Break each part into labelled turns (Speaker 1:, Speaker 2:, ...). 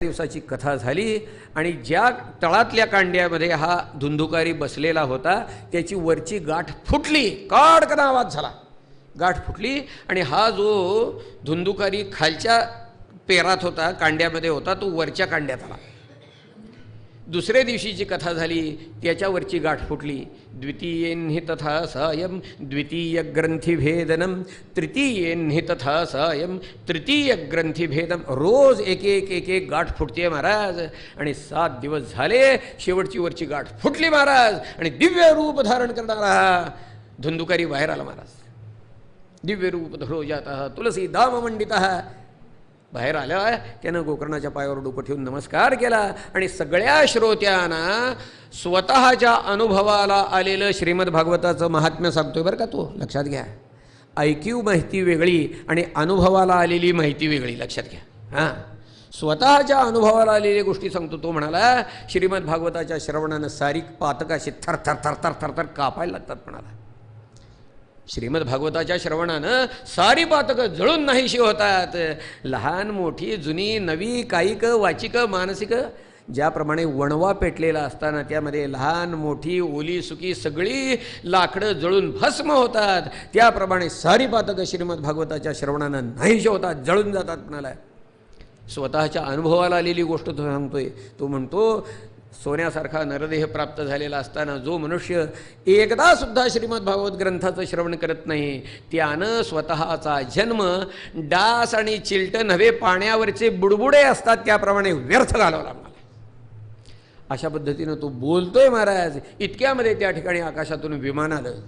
Speaker 1: दिवसाची कथा झाली आणि ज्या तळातल्या कांड्यामध्ये हा धुंदुकारी बसलेला होता त्याची वरची गाठ फुटली, कडकन आवाज झाला, गाठ फुटली आणि हा जो धुंदुकारी खालच्या पेरात होता, कांड्यामध्ये होता, तो वरच्या कांड्यात आला. दुसऱ्या दिवशीची कथा झाली, त्याच्यावरची गाठ फुटली. द्वितीयेन्हि तथा सायं द्वितीय ग्रंथिभेदनम, तृतीयेन्हि तथा सायं तृतीय ग्रंथिभेदम. रोज एक एक एक एक गाठ फुटते महाराज. आणि 7 दिवस झाले, शेवटची वरची गाठ फुटली महाराज. आणि दिव्य रूप धारण करणारा धुंदुकारी बाहेर आला महाराज. दिव्य रूप धरो जाता तुलसी दाम मंडिता. बाहेर आल्या, त्यानं गोकर्णाच्या पायावर डोकं ठेवून नमस्कार केला आणि सगळ्या श्रोत्यांना स्वतःच्या अनुभवाला आलेलं श्रीमद भागवताचं महात्म्य सांगतोय बरं का. तो लक्षात घ्या. ऐकीव माहिती वेगळी आणि अनुभवाला आलेली माहिती वेगळी, लक्षात घ्या. हां, स्वतःच्या अनुभवाला आलेल्या गोष्टी सांगतो. तो म्हणाला श्रीमद भागवताच्या श्रवणानं सारी पातकाशी थर थर थर थर थर थर कापायला लागतात म्हणाला. श्रीमद भागवताच्या श्रवणानं सारी पातकं जळून नाहीशी होतात. लहान मोठी जुनी नवी कायिक वाचिक मानसिक ज्याप्रमाणे वणवा पेटलेला असताना त्यामध्ये लहान मोठी ओली सुकी सगळी लाकडं जळून भस्म होतात, त्याप्रमाणे सारी पातकं श्रीमद भागवताच्या श्रवणानं नाहीशी होतात, जळून जातात म्हणाला. स्वतःच्या अनुभवाला आलेली गोष्ट तो सांगतोय. तो म्हणतो सोन्यासारखा नरदेह प्राप्त झालेला असताना जो मनुष्य एकदा सुद्धा श्रीमद भागवत ग्रंथाचं श्रवण करत नाही, त्यानं स्वतःचा जन्म डास आणि चिलटं नव्हे पाण्यावरचे बुडबुडे असतात त्याप्रमाणे व्यर्थ घालवला. अशा पद्धतीनं तो बोलतोय महाराज. इतक्यामध्ये त्या ठिकाणी आकाशातून विमान आलं.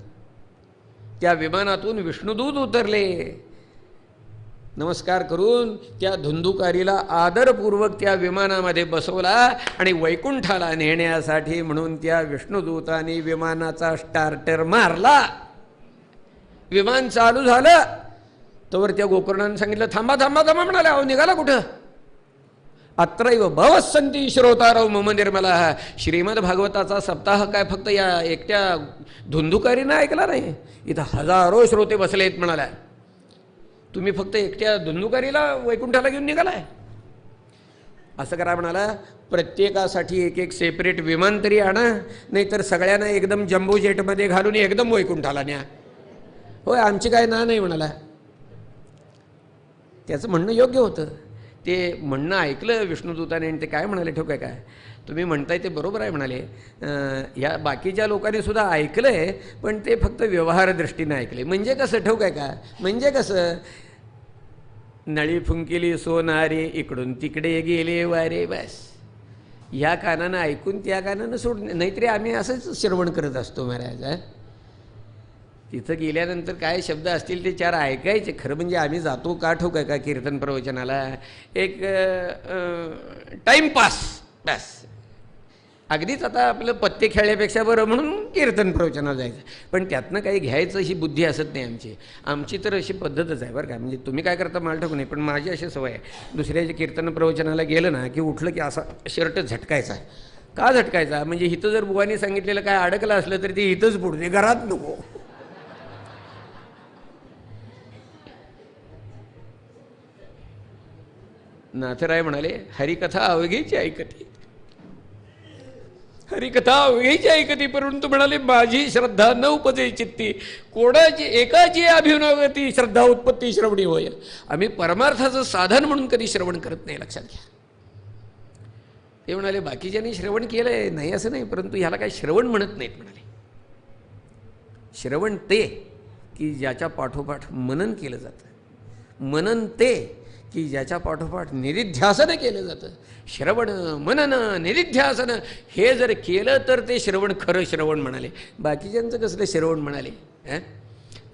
Speaker 1: त्या विमानातून विष्णुदूत उतरले. नमस्कार करून त्या धुंदुकारीला आदरपूर्वक त्या विमानामध्ये बसवला आणि वैकुंठाला नेण्यासाठी म्हणून त्या विष्णुदूतांनी विमानाचा स्टार्टर मारला. विमान चालू झालं तोवर त्या गोकर्णाने सांगितलं थांबा थांबा थांबा म्हणाले. अहो निघाला कुठं? अत्रैव भवस्संती श्रोतारव मम निर्मला. श्रीमद भागवताचा सप्ताह काय फक्त या एकट्या धुंदुकारीनं ऐकला नाही, इथं हजारो श्रोते बसले आहेत म्हणाला. तुम्ही फक्त एकट्या धुंदुकारीला वैकुंठाला घेऊन निघालाय? असं करा म्हणाला, प्रत्येकासाठी एक एक सेपरेट विमान तरी आणा, नाहीतर सगळ्यांना एकदम जम्बो जेटमध्ये घालून एकदम वैकुंठाला न्या. होय, आमची काय ना नाही म्हणाला. त्याचं म्हणणं योग्य होतं. ते म्हणणं ऐकलं विष्णुदूताने आणि ते काय म्हणाले ठोक काय, तुम्ही म्हणताय ते बरोबर आहे म्हणाले. ह्या बाकीच्या लोकांनी सुद्धा ऐकलं आहे, पण ते फक्त व्यवहारदृष्टीने ऐकले. म्हणजे कसं ठोक आहे का? म्हणजे कसं, नळी फुंकिली सोनारे इकडून तिकडे गेले वारे, बस ह्या कानानं ऐकून त्या कानानं सोडणे. नाहीतरी आम्ही असंच श्रवण करत असतो महाराज. तिथं गेल्यानंतर काय शब्द असतील ते 4 ऐकायचे. खरं म्हणजे आम्ही जातो का ठोक आहे का कीर्तन प्रवचनाला, एक टाईमपास बस. अगदीच आता आपलं पत्ते खेळल्यापेक्षा बरं म्हणून कीर्तन प्रवचनाला जायचं, पण त्यातनं काही घ्यायचं अशी बुद्धी असत नाही आमची. आमची तर अशी पद्धतच आहे बरं का. म्हणजे तुम्ही काय करता मला ठाऊक नाही, पण माझी अशी सवय आहे, दुसऱ्याच्या कीर्तन प्रवचनाला गेलं ना की उठलं की असा शर्ट झटकायचा. का झटकायचा? म्हणजे इथं जर बुवानी सांगितलेलं काय अडकलं असलं तरी ते इथंच पुढे, घरात नको. नाथराय म्हणाले हरिकथा अवघीची ऐकती, हरिकथा अवघीची ऐकती, परंतु म्हणाले माझी श्रद्धा न उपजे चित्ती, कोणाची एकाची अभिनवगती श्रद्धा उत्पत्ती श्रवणी होय. आम्ही परमार्थाचं साधन म्हणून कधी श्रवण करत नाही, लक्षात घ्या. ते म्हणाले बाकीच्यांनी श्रवण केलंय नाही असं नाही, परंतु ह्याला काही श्रवण म्हणत नाहीत म्हणाले. श्रवण ते की ज्याच्या पाठोपाठ मनन केलं जातं, मनन ते की ज्याच्या पाठोपाठ निरिध्यासन केलं जातं. श्रवण मनन निरिध्यासन हे जर केलं तर ते श्रवण खरं श्रवण म्हणाले. बाकीच्यांचं कसलं श्रवण म्हणाले.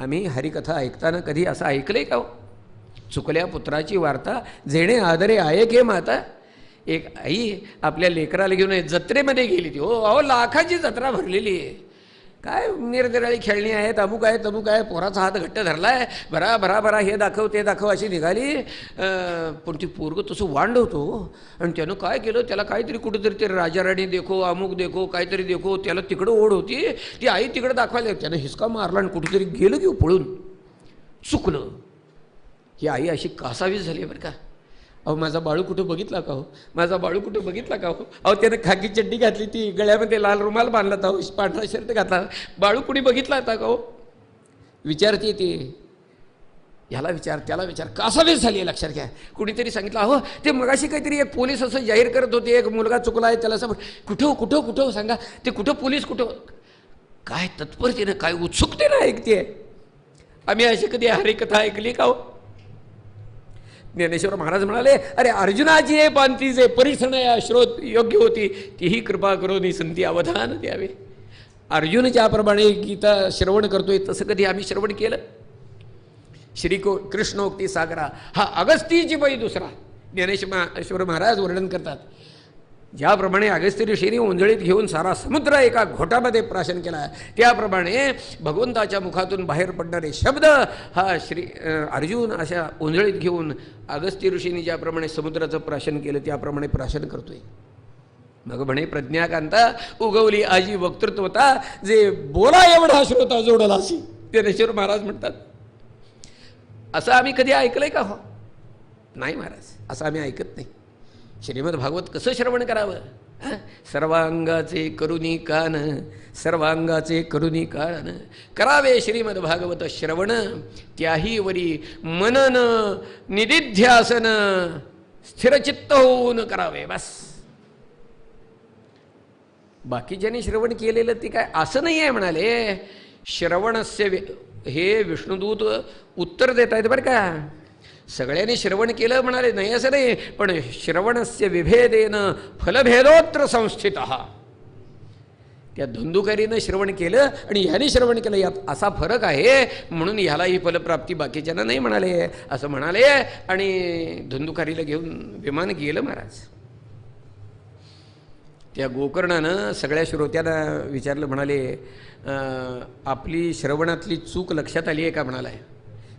Speaker 1: आम्ही हरिकथा ऐकताना कधी असं ऐकलंय का? चुकल्या पुत्राची वार्ता जेणे आदरे आहे के माता. एक आई आपल्या लेकराला घेऊन जत्रेमध्ये गेली ती. हो अहो, लाखाची जत्रा भरलेली आहे, काय निरनिराळी खेळणी आहेत, अमुक आहे तमुक आहे, पोराचा हात घट्ट धरलाय, भरा भरा भरा हे दाखव ते दाखव अशी निघाली. पण ती पोरगं तसं वांड होतो आणि त्यानं काय केलं, त्याला काहीतरी कुठेतरी ते राजाराणी देखो अमुक देखो काहीतरी देखो, त्याला तिकडं ओढ होती. ती आई तिकडं दाखवायला, त्यानं हिसका मारला आणि कुठेतरी गेलं की पळून. चुकलं. ही आई अशी कासावीस झाली बरं का. अहो माझा बाळू कुठं बघितला का हो, माझा बाळू कुठं बघितला का हो, अहो त्यानं खाकी चड्डी घातली, ती गळ्यामध्ये लाल रुमाल बांधला होता, हो पांढरा शर्ट घातला, बाळू कुणी बघितला होता का हो. विचारते ती, ह्याला विचार त्याला विचार, कसा वेळ झाली लक्षात घ्या. कुणीतरी सांगितलं अहो ते मगाशी काहीतरी एक पोलीस असं जाहीर करत होते, एक मुलगा चुकला आहे त्याला असं, कुठं कुठं कुठं सांगा ते, कुठं पोलीस कुठं, काय तत्परतेनं काय उत्सुकतेनं ऐकते. आम्ही अशी कधी हरिकथा ऐकली का हो. ज्ञानेश्वर महाराज म्हणाले अरे अर्जुनाची हे पांती जे परीक्षण या श्रोत योग्य होती तीही कृपा करून संती अवधान द्यावे. अर्जुन ज्याप्रमाणे गीता श्रवण करतोय तसं कधी आम्ही श्रवण केलं. कृष्णोक्ती सागरा हा अगस्तीची बाई दुसरा ज्ञानेश्वर महाराज वर्णन करतात. ज्याप्रमाणे अगस्त्य ऋषींनी ओंजळीत घेऊन सारा समुद्र एका घोटामध्ये प्राशन केला, त्याप्रमाणे भगवंताच्या मुखातून बाहेर पडणारे शब्द हा अर्जुन अशा ओंजळीत घेऊन अगस्त्य ऋषींनी ज्याप्रमाणे समुद्राचं प्राशन केलं त्याप्रमाणे प्राशन करतोय. मग म्हणे प्रज्ञाकांता उगवली आजी वक्तृत्वता, जे बोला एवढा श्रोता जोडला अशी ज्ञानेश्वर महाराज म्हणतात. असं आम्ही कधी ऐकलंय का हो. नाही महाराज, असं आम्ही ऐकत नाही. श्रीमद भागवत कसं श्रवण करावं. सर्वांगाचे करुणी कान, सर्वांगाचे करुणी कान करावे श्रीमद भागवत श्रवण, त्याही वरी मनन निदिध्यासन स्थिरचित्त होऊन करावे. बस बाकीच्यांनी श्रवण केलेलं ते काय असं नाही आहे म्हणाले. श्रवणस्य हे विष्णुदूत उत्तर देत आहेत बरं का. सगळ्यांनी श्रवण केलं म्हणाले नाही असं नाही, पण श्रवणस्य विभेदेन फलभेदोत्र संस्थित. त्या धुंदुकारीनं श्रवण केलं आणि ह्याने श्रवण केलं यात असा फरक आहे, म्हणून ह्याला ही फलप्राप्ती बाकीच्यांना नाही म्हणाले असं म्हणाले. आणि धुंदुकारीला घेऊन विमान गेलं महाराज. त्या गोकर्णानं सगळ्या श्रोत्यांना विचारलं, म्हणाले आपली श्रवणातली चूक लक्षात आली आहे का म्हणाला.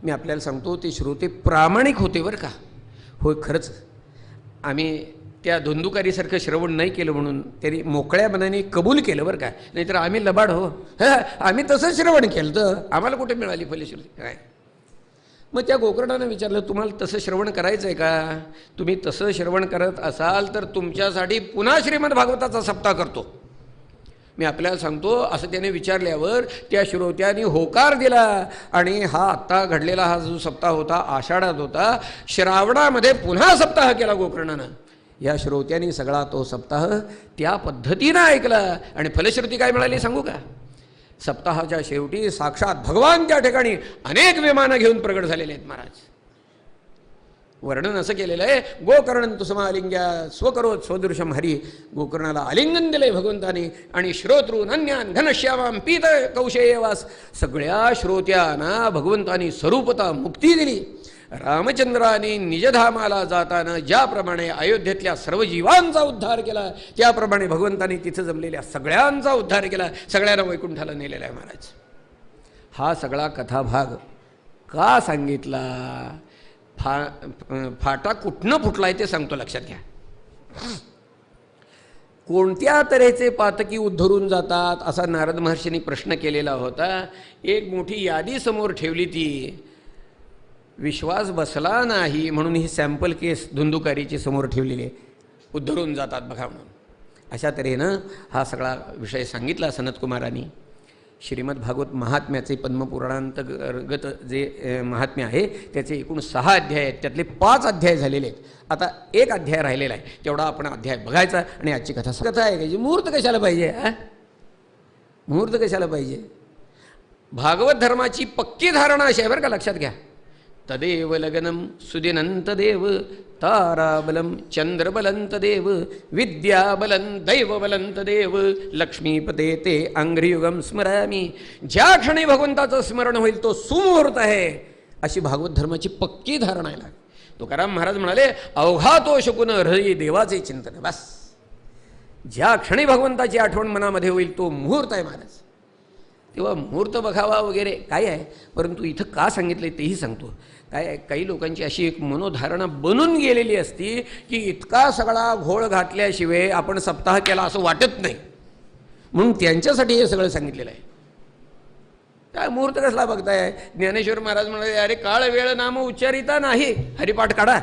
Speaker 1: मी आपल्याला सांगतो ते श्रोते प्रामाणिक होते बरं का. होय खरंच आम्ही त्या धुंदुकारीसारखं श्रवण नाही केलं म्हणून त्यांनी मोकळ्या मनाने कबूल केलं बरं का. नाहीतर आम्ही लबाड हो, आम्ही तसं श्रवण केलं तर आम्हाला कुठे मिळाली फलश्रुती काय. मग त्या गोकर्णानं विचारलं तुम्हाला तसं श्रवण करायचं आहे का. तुम्ही तसं श्रवण करत असाल तर तुमच्यासाठी पुन्हा श्रीमद भागवताचा सप्ताह करतो. मी आपल्याला सांगतो असं त्याने विचारल्यावर त्या श्रोत्यांनी होकार दिला. आणि हा आत्ता घडलेला हा जो सप्ताह होता आषाढात होता, श्रावणामध्ये पुन्हा सप्ताह केला गोकर्णानं. या श्रोत्यांनी सगळा तो सप्ताह त्या पद्धतीनं ऐकला आणि फलश्रुती काय मिळाली सांगू का. सप्ताहाच्या शेवटी साक्षात भगवान त्या ठिकाणी अनेक विमानं घेऊन प्रगट झालेले आहेत महाराज. वर्णन असं केलेलं आहे, गोकर्णन तुसमालिंग्या स्वकरोत स्वदृशम हरी. गोकर्णाला आलिंगन दिलंय भगवंतानी आणि श्रोतृन अन्यान घनश्यामाम पीत कौशेयवास. सगळ्या श्रोत्यांना भगवंतानी स्वरूपता मुक्ती दिली. रामचंद्राने निजधामाला जाताना ज्याप्रमाणे अयोध्येतल्या सर्व जीवांचा उद्धार केला त्याप्रमाणे भगवंतानी तिथं जमलेल्या सगळ्यांचा उद्धार केला, सगळ्यांना वैकुंठाला नेलेला आहे महाराज. हा सगळा कथाभाग का सांगितला, फाटा कुठनं फुटलाय ते सांगतो लक्षात घ्या. कोणत्या तऱ्हेचे पातकी उद्धरून जातात असा नारद महर्षींनी प्रश्न केलेला होता. एक मोठी यादी समोर ठेवली, ती विश्वास बसला नाही म्हणून ही सॅम्पल केस धुंदुकारीची समोर ठेवलेली आहे, उद्धरून जातात बघा म्हणून. अशा तऱ्हेनं हा सगळा विषय सांगितला सनतकुमारांनी. श्रीमद भागवत महात्म्याचे पद्मपुराणांतर्गत जे महात्म्य आहे त्याचे एकूण 6 अध्याय आहेत, त्यातले 5 अध्याय झालेले आहेत. आता 1 अध्याय राहिलेला आहे, तेवढा आपण अध्याय बघायचा आणि आजची कथा आहे का. मुहूर्त कशाला पाहिजे, मुहूर्त कशाला पाहिजे. भागवत धर्माची पक्की धारणा अशी आहे बरं का, लक्षात घ्या. तदेव लग्नम सुदिनंतदेव ताराबलं चंद्रबलंतदेव विद्याबलं दैवबलंतदेव लक्ष्मीपते ते अंघ्रियुगम स्मरामी. ज्या क्षणी भगवंताचं स्मरण होईल तो सुमुहूर्त आहे, अशी भागवत धर्माची पक्की धारणा आहे. तुकाराम महाराज म्हणाले अवघा तो शकून हृदयी देवाचे चिंतन. बस ज्या क्षणी भगवंताची आठवण मनामध्ये होईल तो मुहूर्त आहे महाराज. तेव्हा मुहूर्त बघावा वगैरे काय आहे, परंतु इथं का सांगितलं तेही सांगतो. काय काही लोकांची अशी एक मनोधारणा बनून गेलेली असती की इतका सगळा घोळ घातल्याशिवाय आपण सप्ताह केला असं वाटत नाही, म्हणून त्यांच्यासाठी हे सगळं सांगितलेलं आहे. काय मुहूर्त कसला बघताय. ज्ञानेश्वर महाराज म्हणाले अरे काळ वेळ नाम उच्चारिता नाही, हरिपाठ काढा.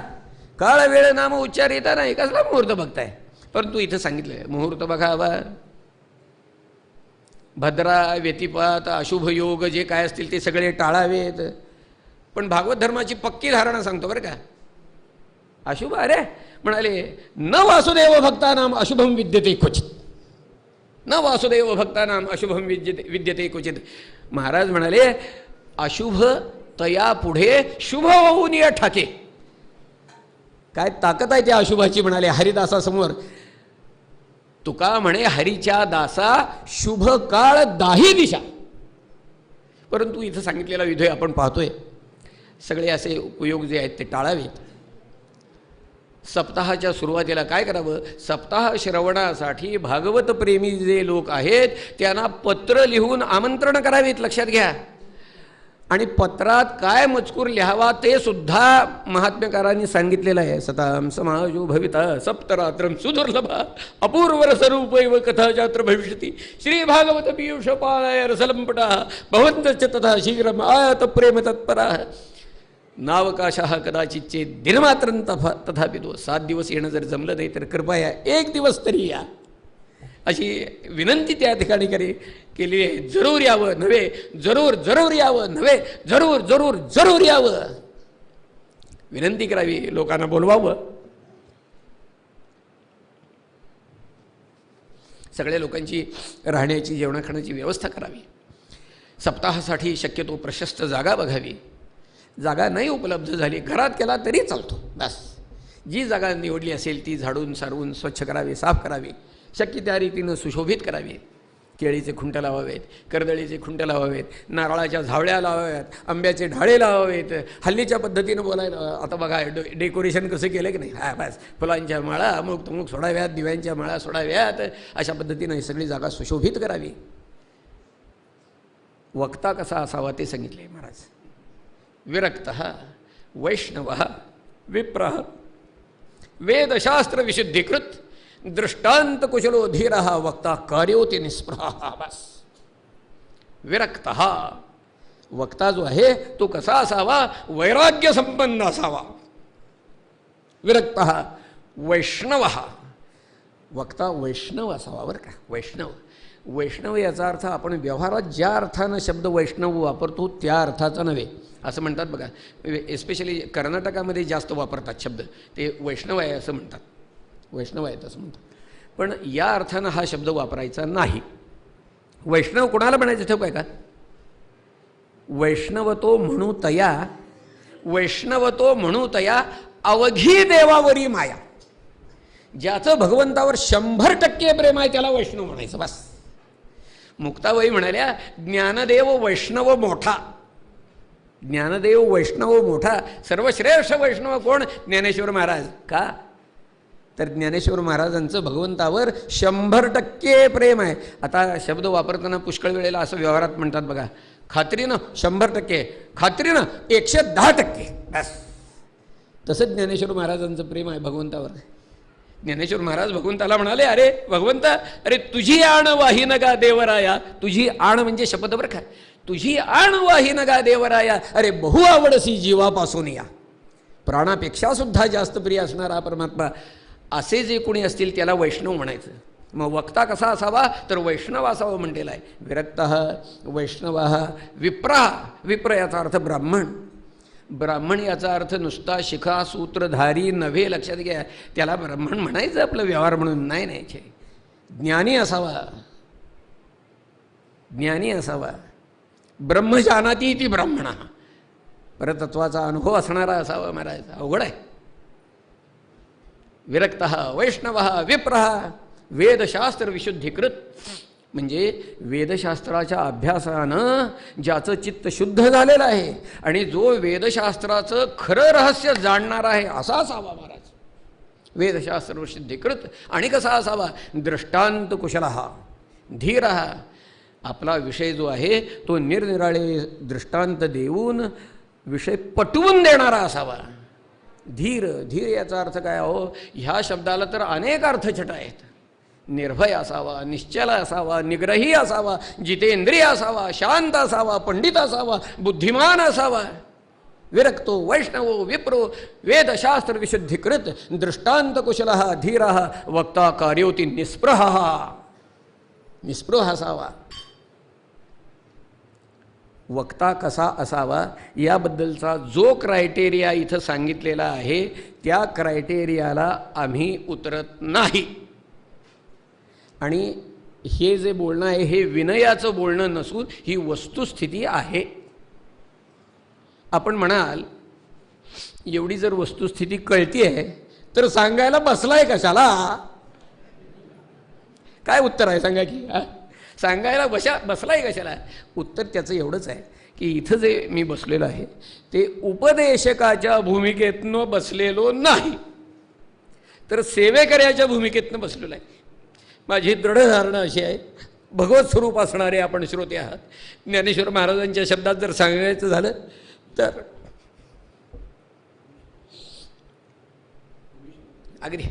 Speaker 1: काळ वेळ नाम उच्चारिता नाही, कसला मुहूर्त बघताय? परंतु इथं सांगितलंय मुहूर्त बघावा, भद्रा व्यतिपात अशुभ योग जे काय असतील ते सगळे टाळावेत. पण भागवत धर्माची पक्की धारणा सांगतो बरं का. अशुभ अरे म्हणाले न वासुदेव भक्तानाम अशुभम विद्यते क्वचित, न वासुदेव भक्तानाम अशुभम विद्यते क्वचित. महाराज म्हणाले अशुभ तया पुढे शुभ होऊन या ठाके. काय ताकद आहे त्या अशुभाची म्हणाले हरिदासासमोर. तुका म्हणे हरीच्या दासा शुभ काळ दाही दिशा. परंतु इथं सांगितलेला विधेय आपण पाहतोय, सगळे असे उपयोग जे आहेत ते टाळावेत. सप्ताहाच्या सुरुवातीला काय करावं? सप्ताह श्रवणासाठी भागवत प्रेमी जे लोक आहेत त्यांना पत्र लिहून आमंत्रण करावीत. लक्षात घ्या. आणि पत्रात काय मजकूर लिहावा ते सुद्धा महात्म्यकारांनी सांगितलेलं आहे. सताम समाजो भविता सप्तरात्रम सुदुर्लभा अपूर्वरसरूपैव कथा जात्र भविष्यती श्री भागवत पीयूष पाळय रसलंपटा भवन्तश्च तथा शीघ्रम आयात प्रेम तत्परा नावकाशः कदाचितचे दिनमात्रं तथापि तो. 7 दिवस येणं जर जमलं नाही तर कृपया 1 दिवस तरी या, अशी विनंती त्या ठिकाणी केली आहे. जरूर यावं नव्हे, जरूर जरूर यावं नव्हे, जरूर जरूर जरूर यावं. विनंती करावी, लोकांना बोलवावं. सगळ्या लोकांची राहण्याची जेवणाखाण्याची व्यवस्था करावी. सप्ताहासाठी शक्यतो प्रशस्त जागा बघावी. जागा नाही उपलब्ध झाली घरात केला तरी चालतो. बस जी जागा निवडली असेल ती झाडून सारवून स्वच्छ करावी, साफ करावी, शक्य त्या रीतीनं सुशोभित करावी. केळीचे खुंट लावावेत, कर्दळीचे खुंट लावावेत, नारळाच्या झावळ्या लावाव्यात, आंब्याचे ढाळे लावावेत. हल्लीच्या पद्धतीनं बोलायला आता बघा डेकोरेशन कसं केलं की नाही. हा बस फुलांच्या माळा अमुक तमुक सोडाव्यात, दिव्यांच्या माळा सोडाव्यात. अशा पद्धतीनं ही सगळी जागा सुशोभित करावी. वक्ता कसा असावा ते सांगितले महाराज. विरक्तः वैष्णवः विप्रः वेदशास्त्र विशुद्धीकृत दृष्टांत कुशलो धीरः वक्ता कार्योति निस्पृहः. बस विरक्तः वक्ता जो आहे तो कसा असावा? वैराग्य संपन्न असावा. विरक्तः वैष्णवः वक्ता वैष्णव असावा बरं का. वैष्णव वैष्णव याचा अर्थ आपण व्यवहारात ज्या अर्थानं शब्द वैष्णव वापरतो त्या अर्थाचा नव्हे असं म्हणतात बघा. एस्पेशली कर्नाटकामध्ये जास्त वापरतात शब्द, ते वैष्णव आहे असं म्हणतात, वैष्णव आहेत असं म्हणतात. पण या अर्थानं हा शब्द वापरायचा नाही. वैष्णव कोणाला म्हणायचं ठेव काय का? वैष्णवतो म्हणू तया, वैष्णवतो म्हणू तया अवघी देवावरी माया. ज्याचं भगवंतावर 100% प्रेम आहे त्याला वैष्णव म्हणायचं. बस. मुक्ताबाई म्हणाल्या ज्ञानदेव वैष्णव मोठा. ज्ञानदेव वैष्णव मोठा. सर्वश्रेष्ठ वैष्णव कोण? ज्ञानेश्वर महाराज. का? तर ज्ञानेश्वर महाराजांचं भगवंतावर 100% प्रेम आहे. आता शब्द वापरताना पुष्कळ वेळेला असं व्यवहारात म्हणतात बघा, खात्रीनं 100%, खात्रीनं 110%. बस. तसंच ज्ञानेश्वर महाराजांचं प्रेम आहे भगवंतावर. ज्ञानेश्वर महाराज भगवंताला म्हणाले, अरे भगवंता, अरे तुझी आण वाहीन गा देवराया. तुझी आण म्हणजे शपथ बरं का. तुझी आण वाहीन गा देवराया, अरे बहु आवडसी जीवापासून या. प्राणापेक्षा सुद्धा जास्त प्रिय असणारा परमात्मा. असे जे कोणी असतील त्याला वैष्णव म्हणायचं. मग वक्ता कसा असावा? तर वैष्णव असावं म्हटलेला आहे. विरक्तः वैष्णवः विप्रा. विप्र याचा अर्थ ब्राह्मण. ब्राह्मण याचा अर्थ नुसता शिखा सूत्रधारी नव्हे. लक्षात घ्या. त्याला ब्राह्मण म्हणायचं आपलं व्यवहार म्हणून नाही न्यायचे. ज्ञानी असावा, ज्ञानी असावा. ब्रह्मजानाती ती ब्राह्मण. परतत्वाचा अनुभव असणारा असावा महाराज. अवघड आहे. विरक्तः वैष्णवः विप्रः वेदशास्त्र विशुद्धीकृत. म्हणजे वेदशास्त्राच्या अभ्यासानं ज्याचं चित्त शुद्ध झालेलं आहे आणि जो वेदशास्त्राचं खरं रहस्य जाणणार आहे असा असावा महाराज. वेदशास्त्र विशुद्धीकृत. आणि कसा असावा? दृष्टांत कुशलः धीरः. आपला विषय जो आहे तो निरनिराळे दृष्टांत देऊन विषय पटवून देणारा असावा. धीर. धीर याचा अर्थ काय हो? ह्या शब्दाला तर अनेक अर्थ छटा आहेत. निर्भय असावा, निश्चल असावा, निग्रही असावा, जितेंद्रिय असावा, शांत असावा, पंडित असावा, बुद्धिमान असावा. विरक्तो वैष्णवो विप्रो वेदशास्त्र विशुद्धीकृत दृष्टांत कुशल धीर वक्ता कार्योती निस्पृह. निस्पृह असावा. वक्ता कसा असावा याबद्दलचा जो क्रायटेरिया इथं सांगितलेला आहे त्या क्रायटेरियाला आम्ही उतरत नाही. आणि हे जे बोलणं आहे हे विनयाचं बोलणं नसून ही वस्तुस्थिती आहे. आपण म्हणाल एवढी जर वस्तुस्थिती कळती आहे तर सांगायला बसलाय कशाला? काय उत्तर आहे सांगा की? सांगायला बसलाय कशाला? उत्तर त्याचं एवढंच आहे की इथं जे मी बसलेलो आहे ते उपदेशकाच्या भूमिकेतनं बसलेलो नाही तर सेवेकऱ्याच्या भूमिकेतनं बसलेलो आहे. माझी दृढ धारणा अशी आहे, भगवत स्वरूप असणारे आपण श्रोते आहात. ज्ञानेश्वर महाराजांच्या शब्दात जर सांगायचं झालं तर अगदी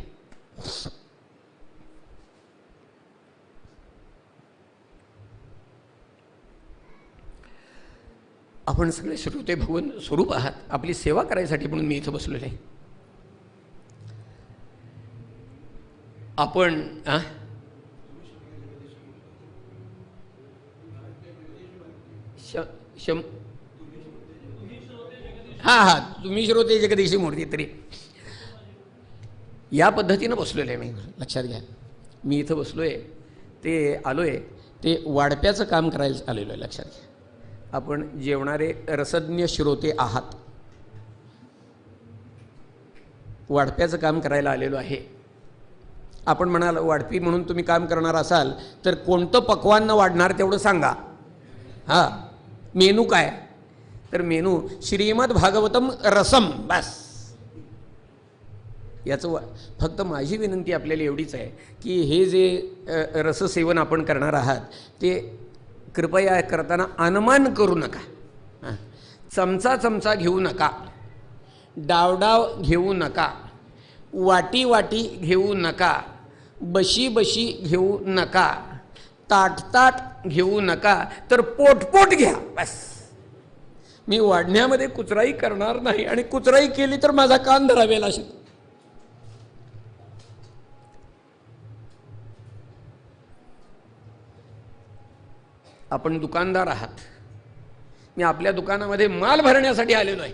Speaker 1: आपण सगळे श्रोते भगवन स्वरूप आहात. आपली सेवा करायसाठी म्हणून मी इथं बसलेलो आहे. आपण हां तुम्ही श्रोते जगदीशी मूर्ती तरी या पद्धतीनं बसलेलं आहे. मी लक्षात घ्या, मी इथं बसलोय ते आलोय ते वाढप्याचं काम करायला आलेलो आहे. लक्षात घ्या, आपण जेवणारे रसज्ञ श्रोते आहात. वाढप्याचं काम करायला आलेलो आहे. आपण म्हणाल वाढपी म्हणून तुम्ही काम करणार असाल तर कोणतं पक्वान्न वाढणार तेवढं सांगा. हां, मेनू काय? तर मेनू श्रीमद भागवतम रसम, बस. याचं फक्त माझी विनंती आपल्याला एवढीच आहे की हे जे रससेवन आपण करणार आहात ते कृपया करताना अनुमान करू नका. चमचा चमचा घेऊ नका, डावडाव घेऊ नका, वाटी वाटी घेऊ नका, बशी बशी घेऊ नका, ताट ताट घेऊ नका, तर पोटपोट घ्या, बस. मी वाढण्यामध्ये कुचराई करणार नाही आणि कुचराई केली तर माझा कान धरावेल असे. आपण दुकानदार आहात. मी आपल्या दुकानामध्ये माल भरण्यासाठी आलेलो आहे.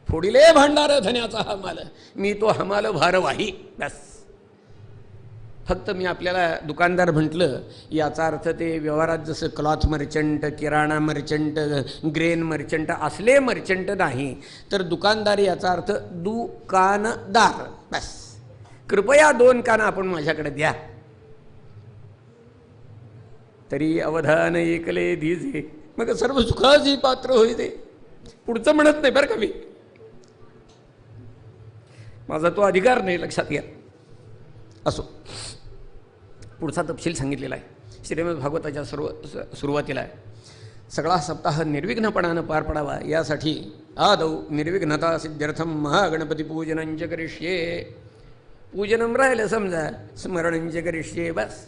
Speaker 1: फोडिले भांडार धन्याचा हा माल, मी तो हमाल भारवाही, बस. फक्त मी आपल्याला दुकानदार म्हटलं याचा अर्थ ते व्यवहारात जसं क्लॉथ मर्चंट, किराणा मर्चंट, ग्रेन मर्चंट असले मर्चंट नाही, तर दुकानदार याचा अर्थ दुकानदार, बस. कृपया 2 कानं आपण माझ्याकडे द्या. तरी अवधान ऐकले धीजे मग सर्व सुखाची पात्र होईते. पुढचं म्हणत नाही बरं का मी, माझा तो अधिकार नाही, लक्षात घ्या. असो, पुढचा तपशील सांगितलेला आहे श्रीमद भागवताच्या सुरुवातीला. सगळा सप्ताह निर्विघ्नपणानं पार पडावा यासाठी आदौ निर्विघ्नता सिद्ध्यर्थम महागणपती पूजनंच करिष्ये. पूजनम राहिलं समजा, स्मरणंच करिष्ये, बस.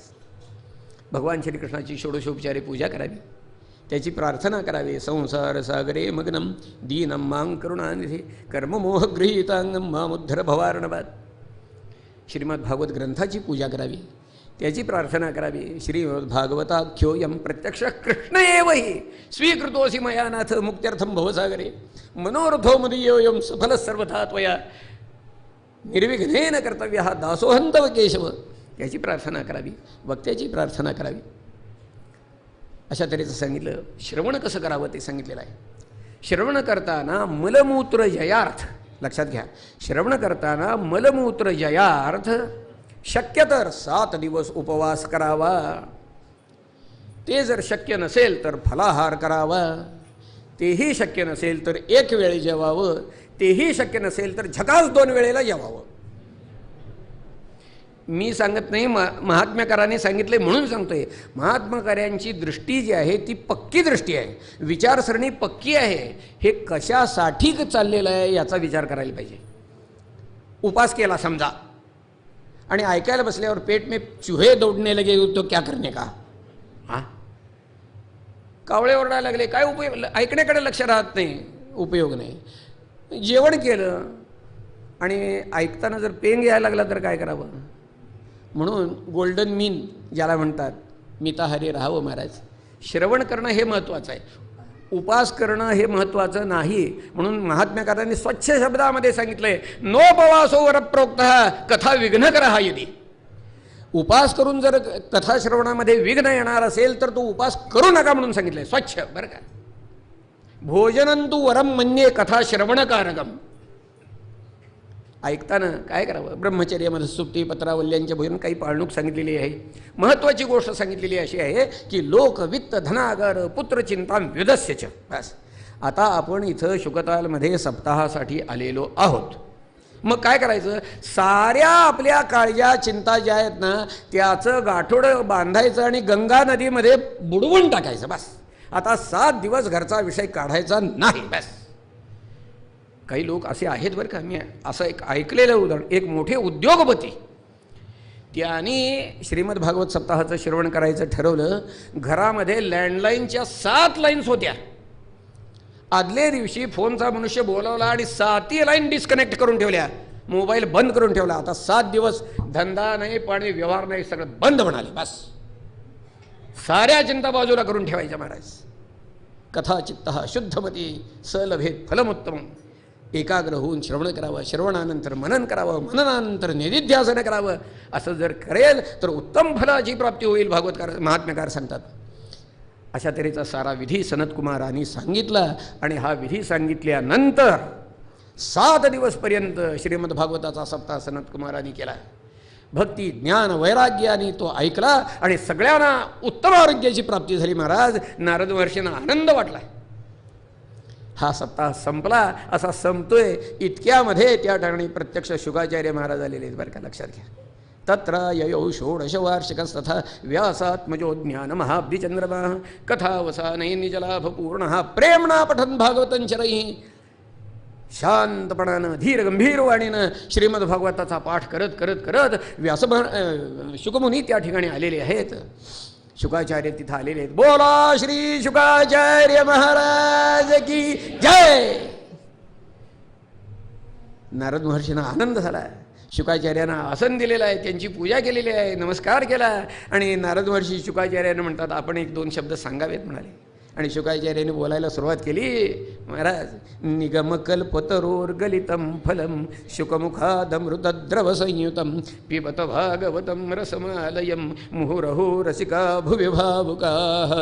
Speaker 1: भगवान श्रीकृष्णाची षोडशोपचारे पूजा करावी, त्याची प्रार्थना करावी. संसार सागरे मग्नम दीनम मां करुणानिधी कर्ममोह गृहीतांगम मामुद्धर भवार्णवाद. श्रीमद भागवत ग्रंथाची पूजा करावी, त्याची प्रार्थना करावी. श्रीमद भागवताख्योयम प्रत्यक्ष कृष्ण एव हि स्वीकृतोऽसि मया नाथ मुक्त्यर्थम भवसागरे मनोरथो मदीयोऽयं सफलः सर्वथा त्वया निर्विघ्नेन कर्तव्यः दासोहंतव केशव. याची प्रार्थना करावी, वक्त्याची प्रार्थना करावी. अशा तऱ्हेचं सांगितलं. श्रवण कसं करावं ते सांगितलेलं आहे. श्रवण करताना मलमूत्र जयार्थ, लक्षात घ्या, श्रवण करताना मलमूत्र जयार्थ शक्य तर 7 दिवस उपवास करावा. ते जर शक्य नसेल तर फलाहार करावा. तेही शक्य नसेल तर 1 वेळ जेवावं. तेही शक्य नसेल तर झकास 2 वेळेला जेवावं. मी सांगत नाही, महात्म्याकारांनी सांगितले म्हणून सांगतोय. महात्माकार्यांची दृष्टी जी आहे ती पक्की दृष्टी आहे, विचारसरणी पक्की आहे. हे कशासाठी चाललेलं आहे याचा विचार करायला पाहिजे. उपास केला समजा आणि ऐकायला बसल्यावर पेट में चूहे दौडने लगे तो क्या करने का? हां, कावळे ओरडायला लागले, काय उपयोग? ऐकण्याकडे लक्ष राहत नाही, उपयोग नाही. जेवण केलं आणि ऐकताना जर पेंग यायला लागला तर काय करावं? म्हणून गोल्डन मीन ज्याला म्हणतात, मिताहारी राहावं महाराज. श्रवण करणं हे महत्त्वाचं आहे, उपास करणं हे महत्त्वाचं नाही. म्हणून महात्म्यकारांनी स्वच्छ शब्दामध्ये सांगितलंय, नोपवासो वरप्रोक्त कथा विघ्नकर हा यदी. उपास करून जर कथा श्रवणामध्ये विघ्न येणार असेल तर तो उपास करू नका म्हणून सांगितलंय स्वच्छ, बरं का. भोजनंतु वरम मन्ये कथा श्रवणकारकम. ऐकताना काय करावं? ब्रह्मचर्यामध्ये सुप्ती पत्रावल्यांच्या भोजन काही पाळणूक सांगितलेली आहे. महत्त्वाची गोष्ट सांगितलेली अशी आहे की लोक वित्त धनागर पुत्रचिंता व्युदस्यच. बस आता आपण इथं शुकतालमध्ये सप्ताहासाठी आलेलो आहोत. मग काय करायचं? साऱ्या आपल्या काळज्या चिंता ज्या आहेत ना त्याचं गाठोडं बांधायचं आणि गंगा नदीमध्ये बुडवून टाकायचं. बस आता 7 दिवस घरचा विषय काढायचा नाही. बस काही लोक असे आहेत बरं का, मी असं एक ऐकलेलं उदाहरण, एक मोठे उद्योगपती त्यांनी श्रीमद भागवत सप्ताहाचं श्रवण करायचं ठरवलं. घरामध्ये लँडलाईनच्या 7 लाईन्स होत्या. आदल्या दिवशी फोनचा मनुष्य बोलावला आणि 7ही लाईन डिस्कनेक्ट करून ठेवल्या, मोबाईल बंद करून ठेवला. आता 7 दिवस धंदा नाही, पाणी, व्यवहार नाही, सगळं बंद म्हणाले. बस साऱ्या चिंता बाजूला करून ठेवायच्या महाराज. कथा चित्त शुद्धमती सलभेद फलमुत्तम. एकाग्र होऊन श्रवण करावं, श्रवणानंतर मनन करावं, मननानंतर निधिध्यासन करावं. असं जर करेल तर उत्तम फलाची प्राप्ती होईल, भागवतकार महात्म्यकार सांगतात. अशा तऱ्हेचा सारा विधी सनतकुमारांनी सांगितला. आणि हा विधी सांगितल्यानंतर 7 दिवसपर्यंत श्रीमद भागवताचा सप्ताह सनतकुमारांनी केला. भक्ती ज्ञान वैराग्याने तो ऐकला आणि सगळ्यांना उत्तम आरोग्याची प्राप्ती झाली. महाराज नारद महर्षींना आनंद वाटला. हा सप्ताह संपला असा संपतोय इतक्यामध्ये त्या ठिकाणी प्रत्यक्ष शुकाचार्य महाराज आलेले आहेत बरं का, लक्षात घ्या. तत्र ययौ षोडशवार्षिकस्तथा व्यासात्मजो ज्ञान महाब्धिचंद्रमा कथावसानै निजलाभपूर्णः प्रेम्णा पठन् भागवतं शरैः. शांतपणानं धीर गंभीर वाणीनं श्रीमद भागवताचा पाठ करत करत करत शुकमुनी त्या ठिकाणी आलेले आहेत. शुकाचार्य तिथं आलेले आहेत. बोला श्री शुकाचार्य महाराज की जय. नारद महर्षींना आनंद झाला. शुकाचार्यांना आसन दिलेलं आहे, त्यांची पूजा केलेली आहे, नमस्कार केला. आणि नारद महर्षी शुकाचार्यांना म्हणतात, आपण 1-2 शब्द सांगावेत म्हणाले. आणि शुकाचार्यांनी बोलायला सुरुवात केली. महाराज निगमकल्पतरोर्गलितं फलं शुकमुखादमृतद्रव संयुतं पिबत भागवतं रसमालयं मुहुरहो रसिका भुवि भावुकाः.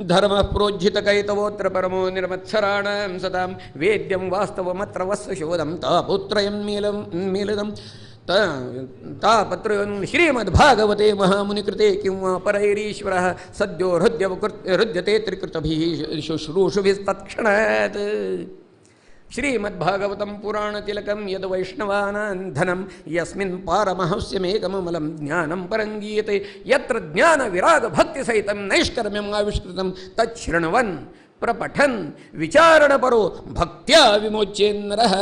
Speaker 1: धर्म प्रोज्झित कैतवोत्र परमो निर्मत्सराणां सदां वेद्यं वास्तवमत्र वस्शोधं तापुत्रयं मीलदं तापत्रयं श्रीमद्भागवते महामुनिकृते किंवा परैरीश्वरः सद्यो हृद्यते त्रिकृतभिः शुश्रूषुभिस्तत्क्षणात्. श्रीमद्भागवतं पुराणतिलकं यद् वैष्णवानां धनं यस्मिन् पारमहंस्यमेकममलं ज्ञानं परङ्गीयते यत्र ज्ञानविरागभक्तिसहितं नैष्कर्म्यम् आविष्कृतं तच्छृण्वन् प्रपठन विचारणपरो भक्त्या विमोच्येन्नरः.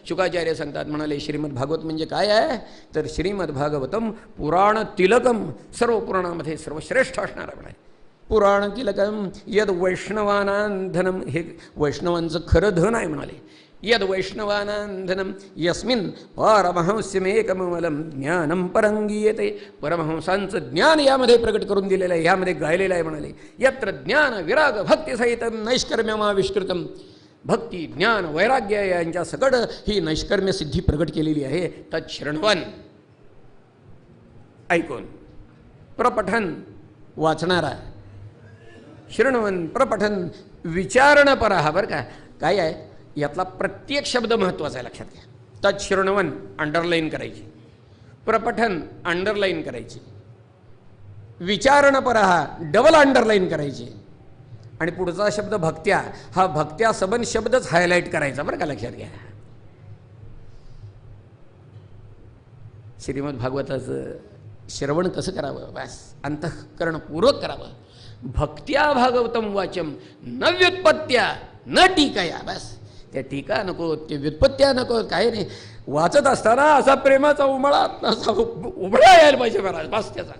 Speaker 1: शुकाचार्य सांगतात, म्हणाले श्रीमद्भागवत म्हणजे काय आहे तर श्रीमद्भागवतम पुराण तिलकम, सर्व पुराणामध्ये सर्वश्रेष्ठ असणारा म्हणाले. पुराण तिलकम यद वैष्णवानां धनम, हे वैष्णवांचं खरं धन आहे म्हणाले. यद वैष्णवानां धनम यस्मिन् पारमहंस्यमेकममलं ज्ञानं परङ्गीयते. परमहंसांचं ज्ञान यामध्ये प्रकट करून दिलेलं आहे, यामध्ये गायलेलं आहे म्हणाले. यत्र ज्ञान विराग भक्तिसहितं नैष्कर्म्यमाविष्कृतं. भक्ती ज्ञान वैराग्य यांच्या सकट ही नैष्कर्म्य सिद्धी प्रकट केलेली आहे. तच्छृण्वन् ऐकून, प्रपठन वाचणारा, शृण्वन् प्रपठन विचारणपरः. बरं का, काय आहे यातला प्रत्येक शब्द महत्त्वाचा आहे, लक्षात घ्या. तच्छृण्वन् अंडरलाईन करायची, प्रपठन अंडरलाईन करायची, विचारणपरः डबल अंडरलाईन करायची आणि पुढचा शब्द भक्त्या, हा भक्त्या सबन शब्दच हायलाईट करायचा बरं का, लक्षात घ्या. श्रीमद भागवताचं श्रवण कसं करावं, बस अंतःकरणपूर्वक करावं. भक्त्या भागवतम वाचम न व्युत्पत्त्या न टीकया. बस त्या टीका नको, ते व्युत्पत्त्या नको, काय नाही. वाचत असताना असा प्रेमाचा उमळा असा उमळा यायला पाहिजे महाराज, बस त्याचा.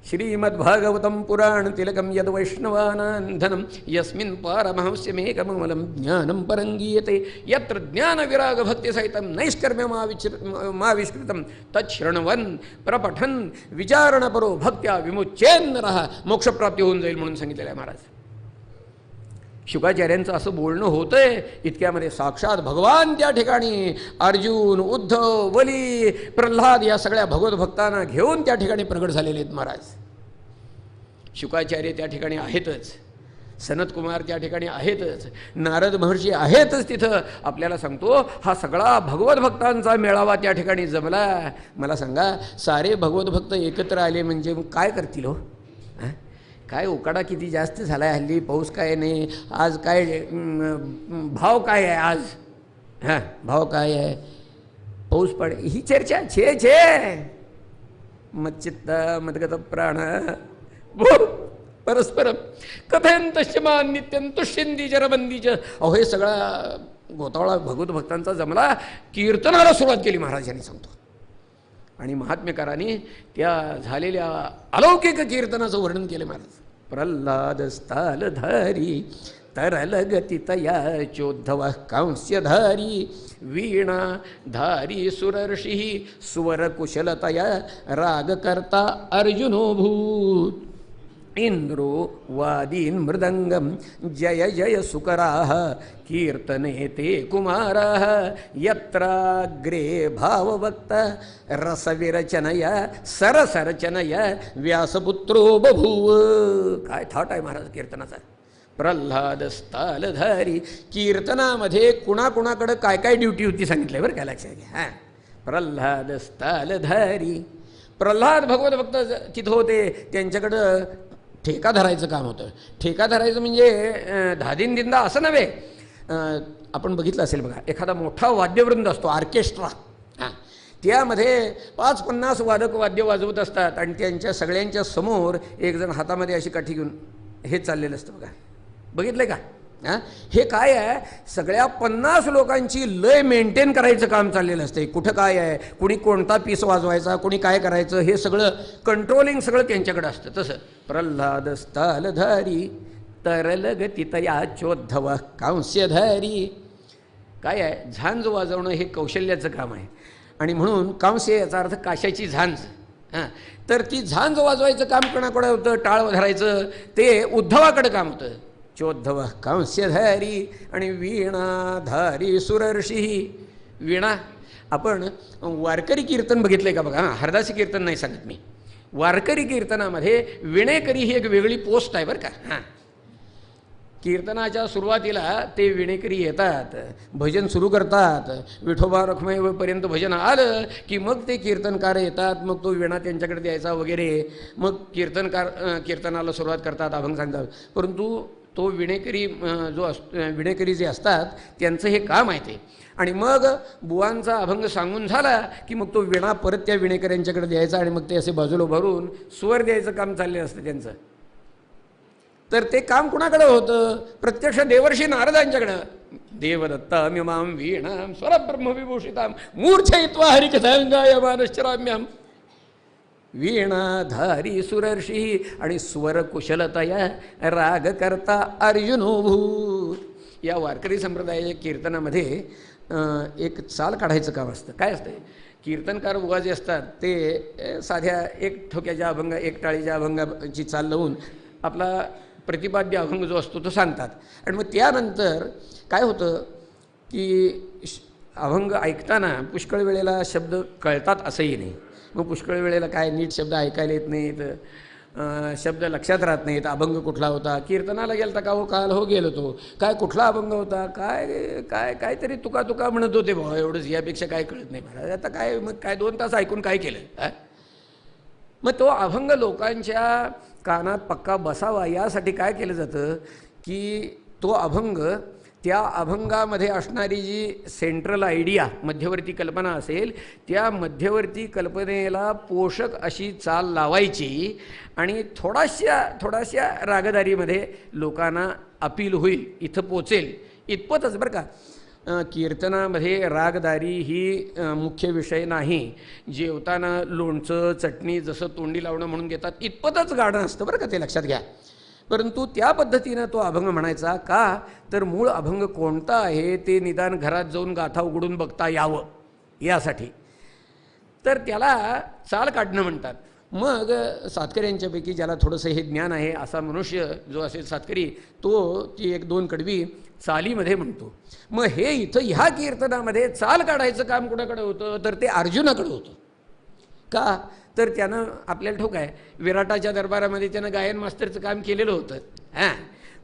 Speaker 1: श्रीमद्भागवतं पुराण तिलकं यद् वैष्णवानां यस्मिन् पारमहंस्यमेकममलं ज्ञानं परं गीयते यत्र ज्ञानविरागभक्तिसहितं नैष्कर्म्यमाविष्कृतं तच्छृण्वन् प्रपठन् विचारणपरो भक्त्या विमुच्येन्नरः मोक्षप्राप्ती होऊन जाईल म्हणून सांगितलेलं आहे महाराज. शुकाचार्यांचं असं बोलणं होतंय इतक्यामध्ये साक्षात भगवान त्या ठिकाणी अर्जुन, उद्धव, बली, प्रल्हाद या सगळ्या भगवत भक्तांना घेऊन त्या ठिकाणी प्रगट झालेले आहेत महाराज. शुकाचार्य त्या ठिकाणी आहेतच, सनतकुमार त्या ठिकाणी आहेतच, नारद महर्षी आहेतच तिथं. आपल्याला सांगतो हा सगळा भगवत भक्तांचा मेळावा त्या ठिकाणी जमला. मला सांगा सारे भगवत भक्त एकत्र आले म्हणजे काय करतील हो? काय उकाडा किती जास्त झाला आहे हल्ली, पाऊस काय नाही, आज काय भाव काय आहे आज, हां भाव काय आहे, पाऊस पड, ही चर्चा छे छे मच्चित्त मदगत प्राण भो परस्परम कथयंतश्चमान नित्यं तुष्यंदी जरबंदीच. अहो हे सगळा घोतावळा भगवत भक्तांचा जमला, कीर्तनाला सुरुवात केली महाराजांनी सांगतो. आणि महात्म्यकारांनी त्या झालेल्या अलौकिक कीर्तनाचं वर्णन केले महाराज. प्रल्हाद स्थालधारी तरल गतितया चोद्धव कांस्यधारी वीणा धारी सुरर्षी सुवर कुशलतया रागकर्ता अर्जुनोभूत इंद्रो वादीन मृदंगम जय जय सुकराः कीर्तने ते कुमाराः यत्राग्रे भाववक्त रसविरचनया सरसरचनया व्यासपुत्रो बभूव. काय थाट आहे महाराज कीर्तनाचा. प्रल्हाद स्थालधारी, कीर्तनामध्ये कुणाकुणाकडं काय काय ड्युटी होती सांगितलं बरं का, लक्षात घ्या. हां प्रल्हाद स्थालधारी, प्रल्हाद भगवत भक्त तिथं होते, त्यांच्याकडं ठेका धरायचं काम होतं. ठेका धरायचं म्हणजे धादिंदिंदा असं नव्हे. आपण बघितलं असेल बघा, एखादा मोठा वाद्यवृंद असतो ऑर्केस्ट्रा, हां त्यामध्ये 50-50 वादक वाद्य वाजवत असतात आणि त्यांच्या सगळ्यांच्या समोर एक जण हातामध्ये अशी काठी घेऊन हे चाललेलं असतं बघा, बघितलं का? हां हे काय आहे, सगळ्या 50 लोकांची लय मेंटेन करायचं काम चाललेलं असते. कुठं काय आहे, कुणी कोणता पीस वाजवायचा, कुणी काय करायचं, हे सगळं कंट्रोलिंग सगळं त्यांच्याकडे असतं. तसं प्रल्हाद स्थालधारी तरल गतितया चोद्धव कांस्यधारी, काय आहे, झांज वाजवणं हे कौशल्याचं काम आहे. आणि म्हणून कांस्य याचा अर्थ काशाची झांज. हां तर ती झांज वाजवायचं काम कोणाकडे होतं, टाळ धरायचं ते उद्धवाकडे काम होतं. चोद्धव कांस्यधारी आणि वीणाधारी सुरर्षी. वीणा आपण वारकरी कीर्तन बघितलंय का बघा, हरदासी कीर्तन नाही सांगत मी. वारकरी कीर्तनामध्ये विणेकरी ही एक वेगळी पोस्ट आहे बरं का. हां कीर्तनाच्या सुरुवातीला ते विणेकरी येतात, भजन सुरू करतात, विठोबा रखुमाईपर्यंत भजन आलं की मग ते कीर्तनकार येतात, मग तो विणा त्यांच्याकडे द्यायचा वगैरे, मग कीर्तनाला सुरुवात करतात, अभंग सांगतात. परंतु तो विणेकरी विणेकरी जे असतात त्यांचं हे काम आहे ते. आणि मग बुवांचा अभंग सांगून झाला की मग तो विणा परत त्या विणेकऱ्यांच्याकडे द्यायचा आणि मग ते असे बाजूला भरून स्वर द्यायचं काम चाललेलं असतं त्यांचं. तर ते काम कुणाकडे होतं, प्रत्यक्ष देवर्षी नारदांच्याकडं. देवदत्तामिमां वीणां स्वरब्रह्मविभूषितां मूर्छयित्वा हरिकथांगायमानश्चराम्यां. वीणाधारी सुरर्षी आणि स्वर कुशलतया रागकर्ता अर्जुनोभूत. या वारकरी संप्रदायाच्या कीर्तनामध्ये एक चाल काढायचं काम असतं. काय असतं, कीर्तनकार उगा जे असतात ते साध्या एक ठोक्याच्या अभंग, एक टाळीच्या अभंगाची चाल लावून आपला प्रतिपाद्य अभंग जो असतो तो सांगतात. आणि मग त्यानंतर काय होतं की अभंग ऐकताना पुष्कळ वेळेला शब्द कळतात असंही नाही. मग पुष्कळ वेळेला काय नीट शब्द ऐकायला येत नाहीत, शब्द लक्षात राहत नाहीत. अभंग कुठला होता, कीर्तनाला गेलता का हो, काल हो गेलो तो, काय कुठला अभंग होता, काय काय काहीतरी तुका तुका म्हणत होते भाऊ, एवढंच, यापेक्षा काय कळत नाही मला. आता काय मग काय 2 तास ऐकून काय केलं. मग तो अभंग लोकांच्या कानात पक्का बसावा यासाठी काय केलं जातं की तो अभंग, त्या अभंगामध्ये असणारी जी सेंट्रल आयडिया, मध्यवर्ती कल्पना असेल, त्या मध्यवर्ती कल्पनेला पोषक अशी चाल लावायची आणि थोड्याशा रागदारीमध्ये लोकांना अपील होईल, इथं पोचेल इतपतच बरं का. कीर्तनामध्ये रागदारी ही मुख्य विषय नाही. जेवताना लोणचं चटणी जसं तोंडी लावणं म्हणून घेतात इतपतच गाणं असतं बरं का, ते लक्षात घ्या. परंतु त्या पद्धतीनं तो अभंग म्हणायचा का, तर मूळ अभंग कोणता आहे ते निदान घरात जाऊन गाथा उघडून बघता यावं यासाठी. तर त्याला चाल काढणं म्हणतात. मग सातकऱ्यांच्यापैकी ज्याला थोडंसं हे ज्ञान आहे असा मनुष्य जो असेल सातकरी, तो ती एक दोन कडवी चालीमध्ये म्हणतो. मग हे इथं ह्या कीर्तनामध्ये चाल काढायचं काम कुणाकडे होतं, तर ते अर्जुनाकडे होतं. का, तर त्यानं आपल्याला ठाऊक आहे विराटाच्या दरबारामध्ये त्यानं गायन मास्तरचं काम केलेलं होतं. हां,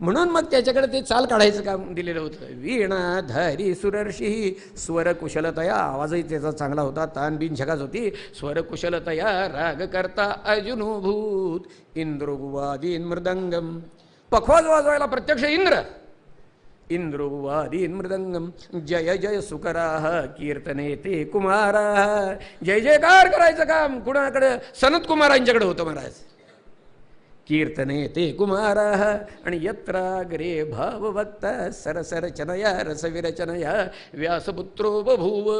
Speaker 1: म्हणून मग त्याच्याकडे ते चाल काढायचं काम दिलेलं होतं. वीणा धारी सुरर्षी स्वरकुशलतया, आवाजही त्याचा चांगला होता, तान बिन झकास होती. स्वरकुशलतया राग करता अर्जुनोभूत इंद्रोगुवादीन मृदंगम, पखवाज वाजवायला प्रत्यक्ष इंद्रोवादीन मृदंगम. जय जय सुकराह कीर्तने ते कुमारा, जय जयकार करायचं काम कुणाकडे, सनत कुमारांच्याकडे होतं महाराज. कीर्तने ते कुमाराः आणि यत्राग्रे भावभक्त सरसरचनया रसविरचनया व्यासपुत्रो बभूव.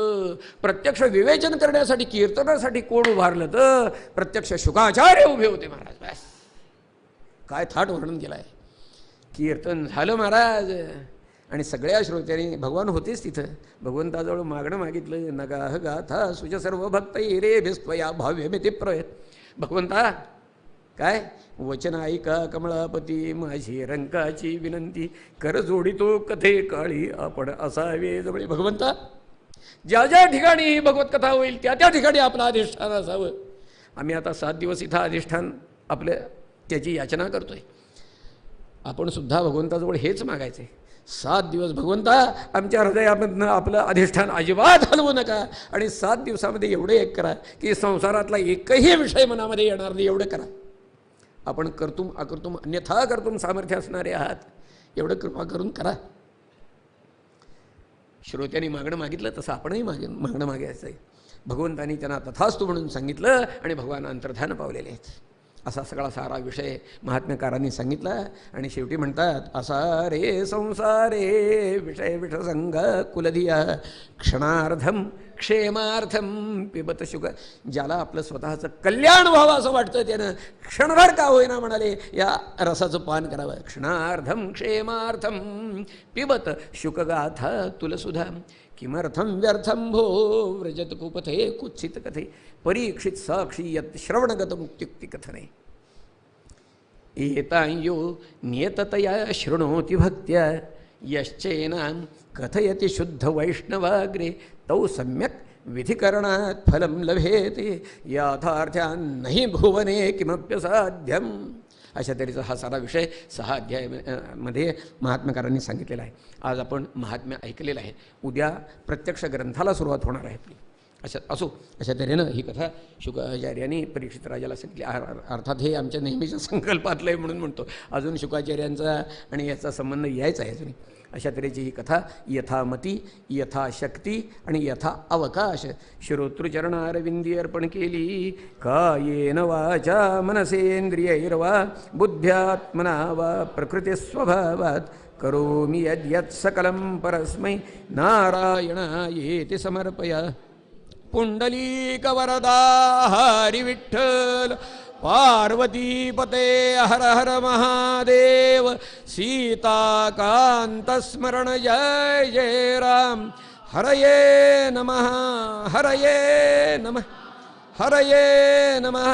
Speaker 1: प्रत्यक्ष विवेचन करण्यासाठी कीर्तनासाठी कोण उभारलं, तर प्रत्यक्ष शुकाचार्य उभे होते महाराज. बस काय थाट वर्णन केलं आहे. कीर्तन झालं महाराज आणि सगळ्या श्रोत्यांनी, भगवान होतेच तिथं, भगवंताजवळ मागणं मागितलं. नगाह गाथा सुज सर्व भक्त रे भिस्त्वया भाव्य मिती प्रयत. भगवंता काय वचन ऐका कमळापती, माझी रंकाची विनंती, कर जोडितो कथे काळी आपण असावे जवळ. भगवंता ज्या ज्या ठिकाणी ही भगवत कथा होईल त्या त्या ठिकाणी आपलं अधिष्ठान असावं. आम्ही आता 7 दिवस इथं अधिष्ठान आपलं त्याची याचना करतोय. आपण सुद्धा भगवंताजवळ हेच मागायचे, 7 दिवस भगवंता आमच्या हृदयामधनं आपलं अधिष्ठान अजिबात हलवू नका आणि 7 दिवसामध्ये एवढे एक करा की संसारातला एकही विषय मनामध्ये येणार नाही, एवढं करा. आपण कर्तुम अकर्तुम अन्यथा कर्तुम सामर्थ्य असणारे आहात, एवढं कृपा करून करा. श्रोत्यांनी मागणं मागितलं तसं आपणही मागणं मागायचं आहे. भगवंतांनी त्यांना तथास्तु म्हणून सांगितलं आणि भगवान अंतर्धान पावलेले आहेत. असा सगळा सारा विषय महात्म्यकारांनी सांगितला आणि शेवटी म्हणतात, असा रे संसारे विषय विषसंग कुलधिया क्षणार्धम क्षेमार्थम पिबत शुक. ज्याला आपलं स्वतःचं कल्याण व्हावं असं वाटतं त्यानं क्षणभर का होईना म्हणाले या रसाचं पान करावं. क्षणार्धम क्षेमार्थम पिबत शुकगाथा तुलसुधा किमर्थम व्यर्थम भो व्रजत कुपथे कुत्सित कथे परीक्षित साक्षी यत श्रवणगत मुक्त्युक्ती कथने. एतांयो नियततया शृणोति भक्त्या यश्चैनां कथयति शुद्ध वैष्णवाग्रे तौ सम्यक विधिकरणात् फलं लभेते याथार्थ्यां नहि भुवने किमप्यसाध्यम. अशा तऱ्हेचा हा सारा विषय 6 अध्यायामध्ये महात्म्यकारांनी सांगितलेला आहे. आज आपण महात्म्य ऐकलेलं आहे. उद्या प्रत्यक्ष ग्रंथाला सुरुवात होणार आहे आपली. अशा तऱ्हेनं ही कथा शुकाचार्यांनी परीक्षित राजाला सांगितली. अर्थात हे आमच्या नेहमीच्या संकल्पातलं आहे म्हणून म्हणतो, अजून शुकाचार्यांचा आणि याचा संबंध यायचा आहे अजून. अशा तऱ्हेची ही कथा यथामती यथाशक्ती आणि यथा अवकाश श्रोतृचरणारविंदी अर्पण केली. कायेन वाचा मनसेंद्रियैर्वा बुद्ध्यात्मना वा प्रकृतिस्वभावात् करोमि यद्यत् सकलं परस्मै नारायणायेति समर्पया. पुंडलीक वरदा हरि विठ्ठल पार्वतीपते हर हर महादेव. सीताकांत स्मरण जय जय राम. हरये नमः हरये नमः हरये नमः.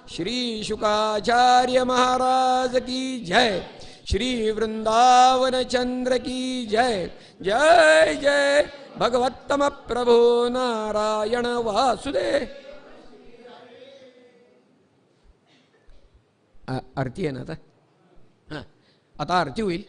Speaker 1: श्री शुकाचार्य महाराज की जय. श्री वृंदावन चंद्र की जय. जय जय भगवत्तम प्रभो नारायण वासुदेव. आरती आहे ना आता. हां, आता आरती होईल.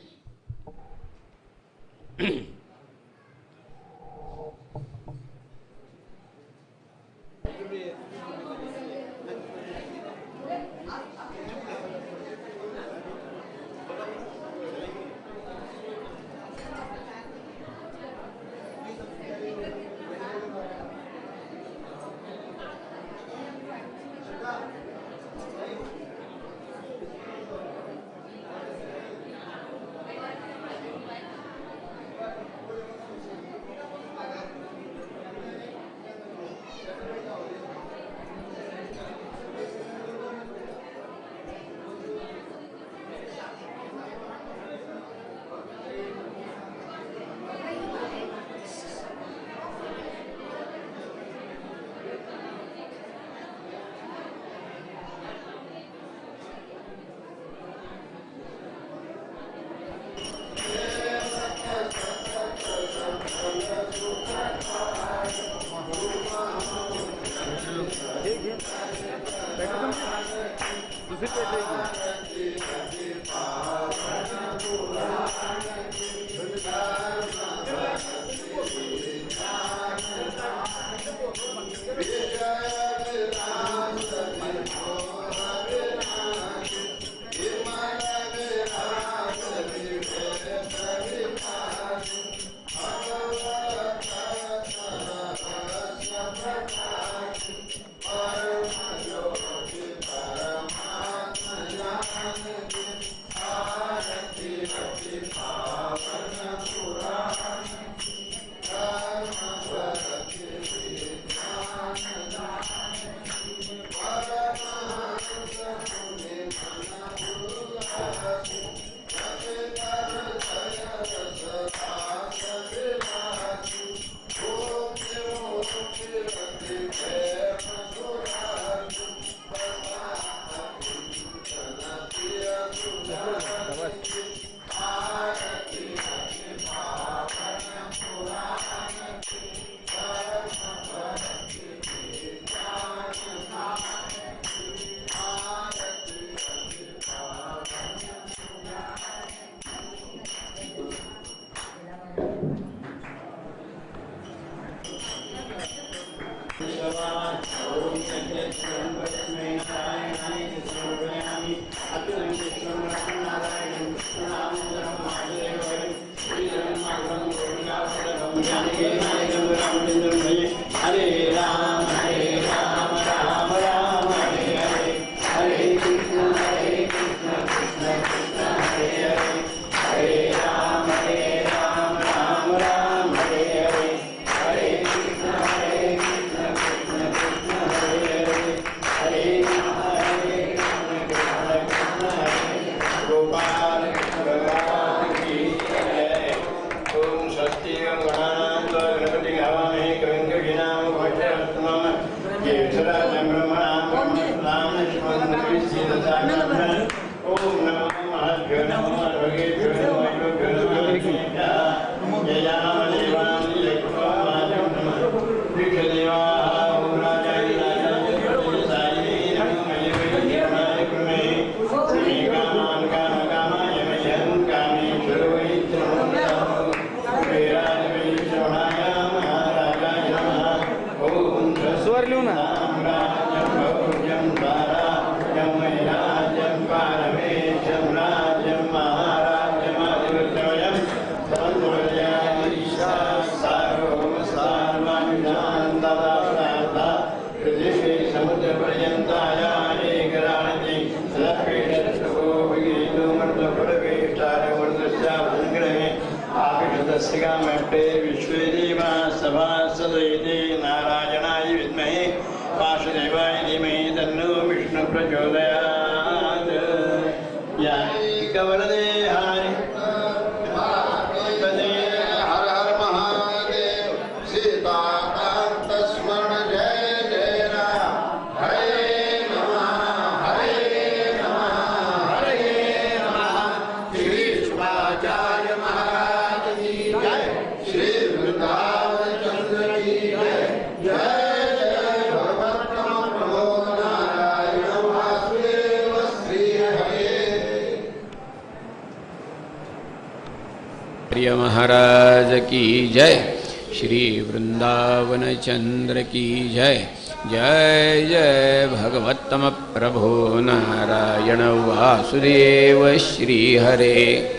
Speaker 1: महाराज की जय। श्री वृंदावन चंद्र की जय। जय जय भगवत्तम प्रभो नारायण वासुदेव श्री हरे।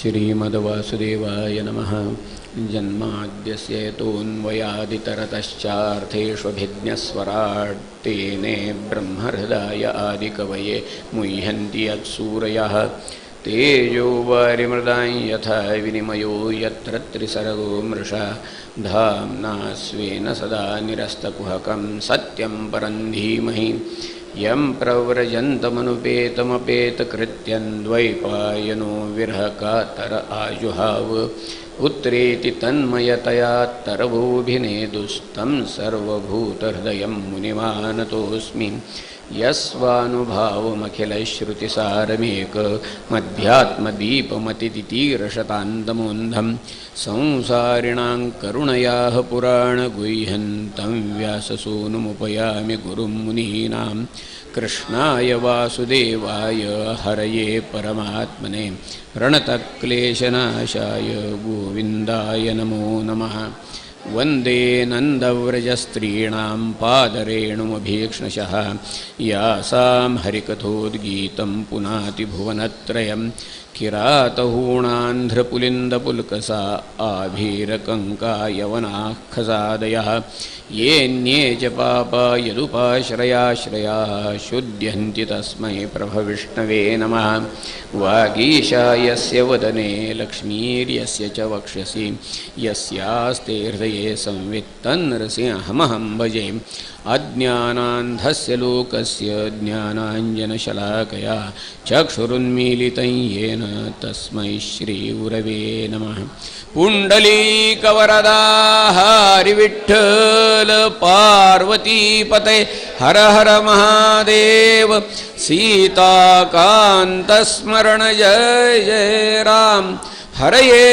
Speaker 1: श्रीमद्वासुदेवाय नमः। जन्माद्यस्य तोऽन्वयादितरतश्चार्थेष्वभिज्ञस्वराट् तेने ब्रह्महृदाय आदिकवये मुह्यन्ति यत्सूरयः। तेजो वारिमृदां यथा विनिमयो यत्र त्रिसर्गो मृषा धाम्ना स्वेन सदा निरस्तकुहकं सत्यं परं धीमहि। यं प्रव्रजन्तमनुपेतमपेतकृत्यं द्वैपायनो विरहकातर आजुहाव। उत्रेति तन्मयतया तरवोभिनेदुस्तं सर्वभूतहृदयं मुनिमानतोऽस्मि यस्वानुभावमखिलश्रुतिसारमेकमध्यात्मदीपमतितितीरशतान्तमोन्धं संसारिणां करुणयाः पुराणगुह्यन्तं व्याससूनुमुपयामि गुरुं मुनीनां कृष्णाय वासुदेवाय हरये परमात्मने रणतक्लेशनाशाय गोविन्दाय नमो नमः। वन्दे नन्दव्रजस्त्रीणां पादरेणुमभीक्ष्णशः यासां हरिकथोद्गीतं पुनाति भुवनत्रयं किरातहूणान्ध्रपुलिन्दपुल्कसा आभीरकङ्का यवनाः खसादयः येऽन्ये च पापा यदुपाश्रयाश्रयाः शुध्यन्ति तस्मै प्रभविष्णवे नमः। वागीशायस्य वदने लक्ष्मीर्यस्य च वक्ष्यसि यस्यास्ते हृदये संवित्तन्नृसिंहमहं भजे। अज्ञानान्धस्य लोकस्य ज्ञानाञ्जनशलाकया चक्षुरुन्मीलितं येन तस्मै श्रीगुरवे नमः। पुण्डलीकवरदा हरिविठ्ठल पार्वतीपते हर हर महादेव। सीताकान्तस्मरण जय जय राम। हरये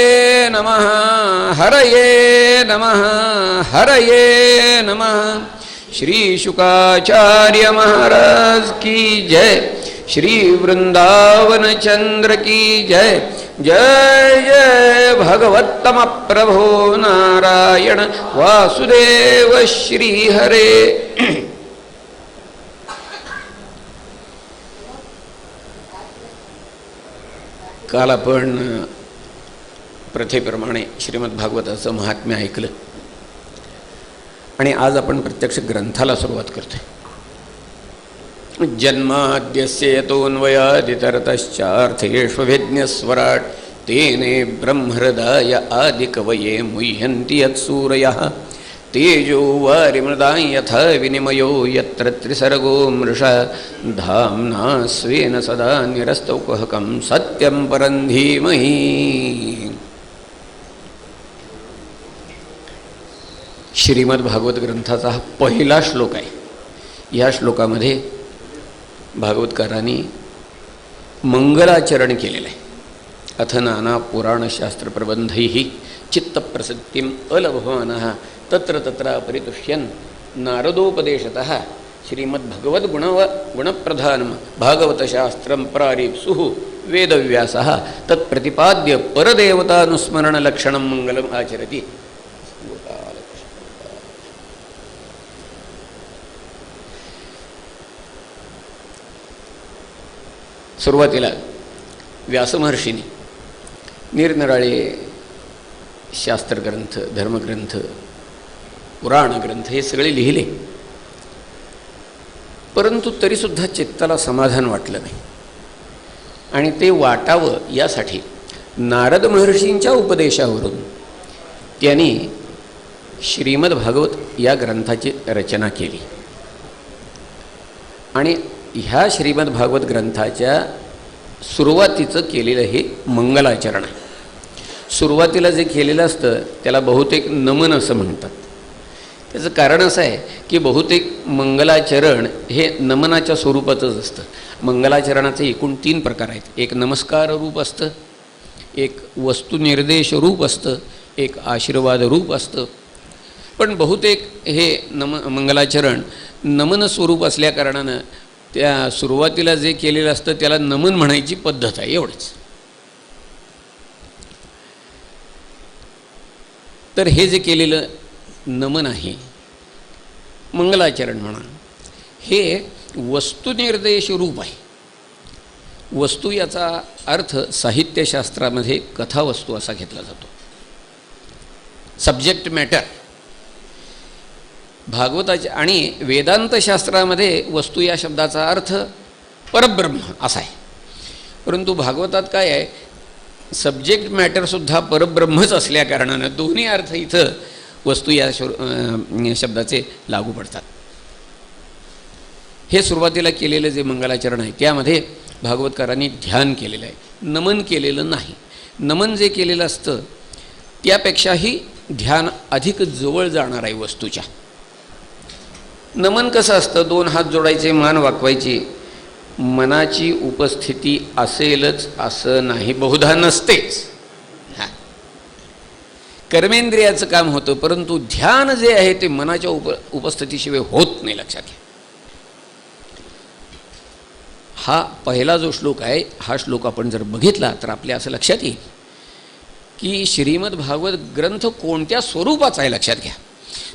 Speaker 1: नमः हरये नमः हरये नमः। श्री शुकाचार्य महाराज की जय। श्री वृंदावन चंद्र की जय। जय जय भगवत्तम प्रभो नारायण वासुदेव श्री हरे। काल आपण प्रथेप्रमाणे श्रीमद्भागवताचं महात्म्य ऐकलं आणि आज आपण प्रत्यक्ष ग्रंथाला सुरुवात करतोय। जन्माद्यस्य यतोऽन्वयादितरतश्चार्थेष्वभिज्ञस्वराट् तेने ब्रह्महृदाय आदिकवये मुह्यन्ति यत्सूरयः तेजो वारिमृदां यथा विनिमयो यत्र त्रिसर्गो मृषा धाम्ना स्वेन सदा निरस्तौकहकं सत्यं परं धीमहि। श्रीमद्भागवत ग्रंथाचा हा पहिला श्लोक आहे। या श्लोकामध्ये भागवतकारांनी मंगलाचरण केलेलं आहे। अथ नाना पुराणशास्त्रप्रबंधैः चित्तप्रसक्तिम् अलभमानः तत्र तत्र परितुष्यन् नारदोपदेशतः श्रीमद्भगवद्गुणप्रधानं भागवतशास्त्रं प्रारीप्सुः वेदव्यासः तत्प्रतिपाद्य परदेवतानुस्मरणलक्षणं मङ्गलम् आचरति। सुरुवातीला व्यासमहर्षींनी निरनिराळे शास्त्रग्रंथ धर्मग्रंथ पुराणग्रंथ हे सगळे लिहिले, परंतु तरीसुद्धा चित्ताला समाधान वाटलं नाही आणि ते वाटावं यासाठी नारद महर्षींच्या उपदेशावरून त्यांनी श्रीमद्भागवत या ग्रंथाची रचना केली आणि ह्या श्रीमद्भागवत ग्रंथाच्या सुरुवातीचं केलेलं हे मंगलाचरण आहे। सुरुवातीला जे केलेलं असतं त्याला बहुतेक नमन असं म्हणतात। त्याचं कारण असं आहे की बहुतेक मंगलाचरण हे नमनाच्या स्वरूपाचंच असतं। मंगलाचरणाचे एकूण 3 प्रकार आहेत। एक नमस्कार रूप असतं, एक वस्तुनिर्देश रूप असतं, एक आशीर्वाद रूप असतं। पण बहुतेक हे मंगलाचरण नमन स्वरूप असल्या कारणानं त्या सुरुवातीला जे केलेलं असतं त्याला नमन म्हणायची पद्धत आहे, एवढंच। तर हे जे केलेलं नमन आहे, मंगलाचरण म्हणा, हे वस्तुनिर्देश रूप आहे। वस्तू याचा अर्थ साहित्यशास्त्रामध्ये कथावस्तू असा घेतला जातो, सब्जेक्ट मॅटर। भागवताच्या आणि वेदांतशास्त्रामध्ये वस्तू या शब्दाचा अर्थ परब्रह्म असा आहे, परंतु भागवतात काय आहे, सब्जेक्ट मॅटरसुद्धा परब्रह्मच असल्या कारणानं दोन्ही अर्थ इथं वस्तू या शब्दाचे लागू पडतात। हे सुरुवातीला केलेलं जे मंगलाचरण आहे त्यामध्ये भागवतकारांनी ध्यान केलेलं आहे, नमन केलेलं नाही। नमन जे केलेलं असतं त्यापेक्षाही ध्यान अधिक जवळ जाणार आहे वस्तूच्या. नमन कसं असतं, दोन हात जोडायचे, मान वाकवायची. मनाची उपस्थिती असेलच असं नाही, बहुधा नसतेच. कर्मेंद्रियाचं काम होतं, परंतु ध्यान जे आहे ते मनाच्या उपस्थितीशिवाय होत नाही, लक्षात घ्या. हा पहिला जो श्लोक आहे, हा श्लोक आपण जर बघितला तर आपल्या असं लक्षात येईल की श्रीमद भागवत ग्रंथ कोणत्या स्वरूपाचा आहे. लक्षात घ्या,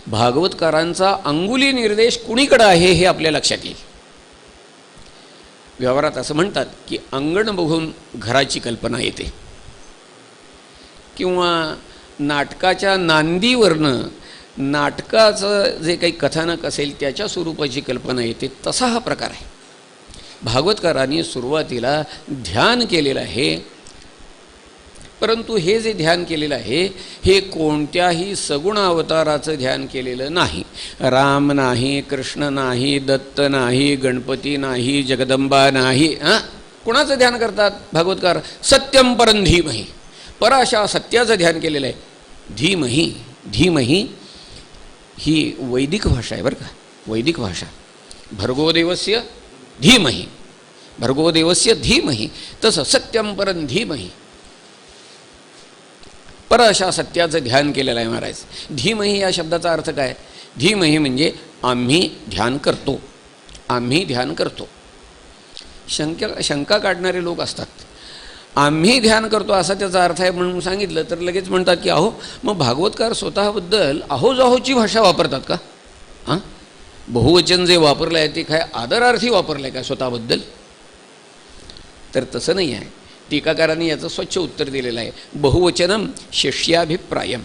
Speaker 1: भागवतकारांचा अंगुली निर्देश कुणीकडे आहे हे आपल्या लक्षात येईल. व्यवहारात असं म्हणतात की अंगण बघून घराची कल्पना येते, किंवा नाटकाच्या नांदीवरनं नाटकाचं जे काही कथानक असेल त्याच्या स्वरूपाची कल्पना येते. तसा हा प्रकार आहे. भागवतकारांनी सुरुवातीला ध्यान केलेलं आहे, परंतु हे जे ध्यान केलेलं आहे हे कोणत्याही सगुण अवताराचं ध्यान केलेलं नाही. राम नाही, कृष्ण नाही, दत्त नाही, गणपती नाही, जगदंबा नाही. कुणाचं ध्यान करतात भागवतकार? सत्यम परं धीमहि, पराशा सत्याचं ध्यान केलेलं आहे. धीमहि, धीमहि ही वैदिक भाषा आहे बरं का, वैदिक भाषा. भर्गोदेवस्य धीमहि, भर्गोदेवस्य धीमहि, तसं सत्यम परं धीमहि, पर अशा सत्याचं ध्यान केलेलं आहे महाराज. धीमहि या शब्दाचा अर्थ काय? धीमहि म्हणजे आम्ही ध्यान करतो, आम्ही ध्यान करतो. शंका काढणारे लोक असतात. आम्ही ध्यान करतो असा त्याचा अर्थ आहे म्हणून सांगितलं तर लगेच म्हणतात की अहो, मग भागवतकार स्वतःबद्दल अहोजाहोची भाषा वापरतात का? हां, बहुवचन जे वापरलं आहे ते काय आदरार्थी वापरलं आहे का स्वतःबद्दल? तर तसं नाही आहे. टीकाकारांनी याचं स्वच्छ उत्तर दिलेलं आहे. बहुवचनम शिष्याभिप्रायम.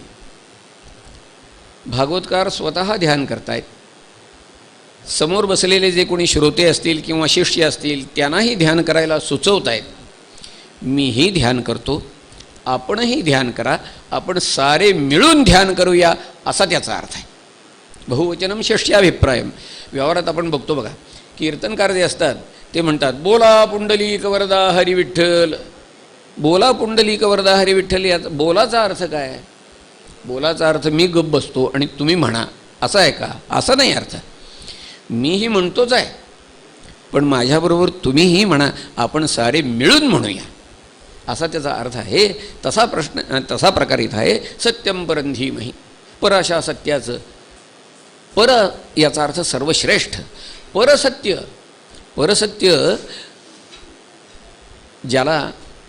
Speaker 1: भागवतकार स्वतः ध्यान करतायत, समोर बसलेले जे कोणी श्रोते असतील किंवा शिष्य असतील त्यांनाही ध्यान करायला सुचवत आहेत. मीही ध्यान करतो, आपणही ध्यान करा, आपण सारे मिळून ध्यान करूया असा त्याचा अर्थ आहे. बहुवचनम शिष्याभिप्रायम. व्यवहारात आपण बघतो बघा, कीर्तनकार जे असतात ते म्हणतात बोला पुंडलिक वरदा हरी विठ्ठल, बोला पुंडलिक वरदा हरी विठ्ठल. याचा बोलाचा अर्थ काय आहे? बोलाचा अर्थ मी गप्प बसतो आणि तुम्ही म्हणा असा आहे का? असा नाही अर्थ. मीही म्हणतोच आहे, पण माझ्याबरोबर तुम्हीही म्हणा, आपण सारे मिळून म्हणूया असा त्याचा अर्थ आहे. तसा प्रकार इथं आहे. सत्यम परं धीमहि, पराशा सत्याचं. पर याचा अर्थ सर्वश्रेष्ठ. परसत्य, परसत्य ज्याला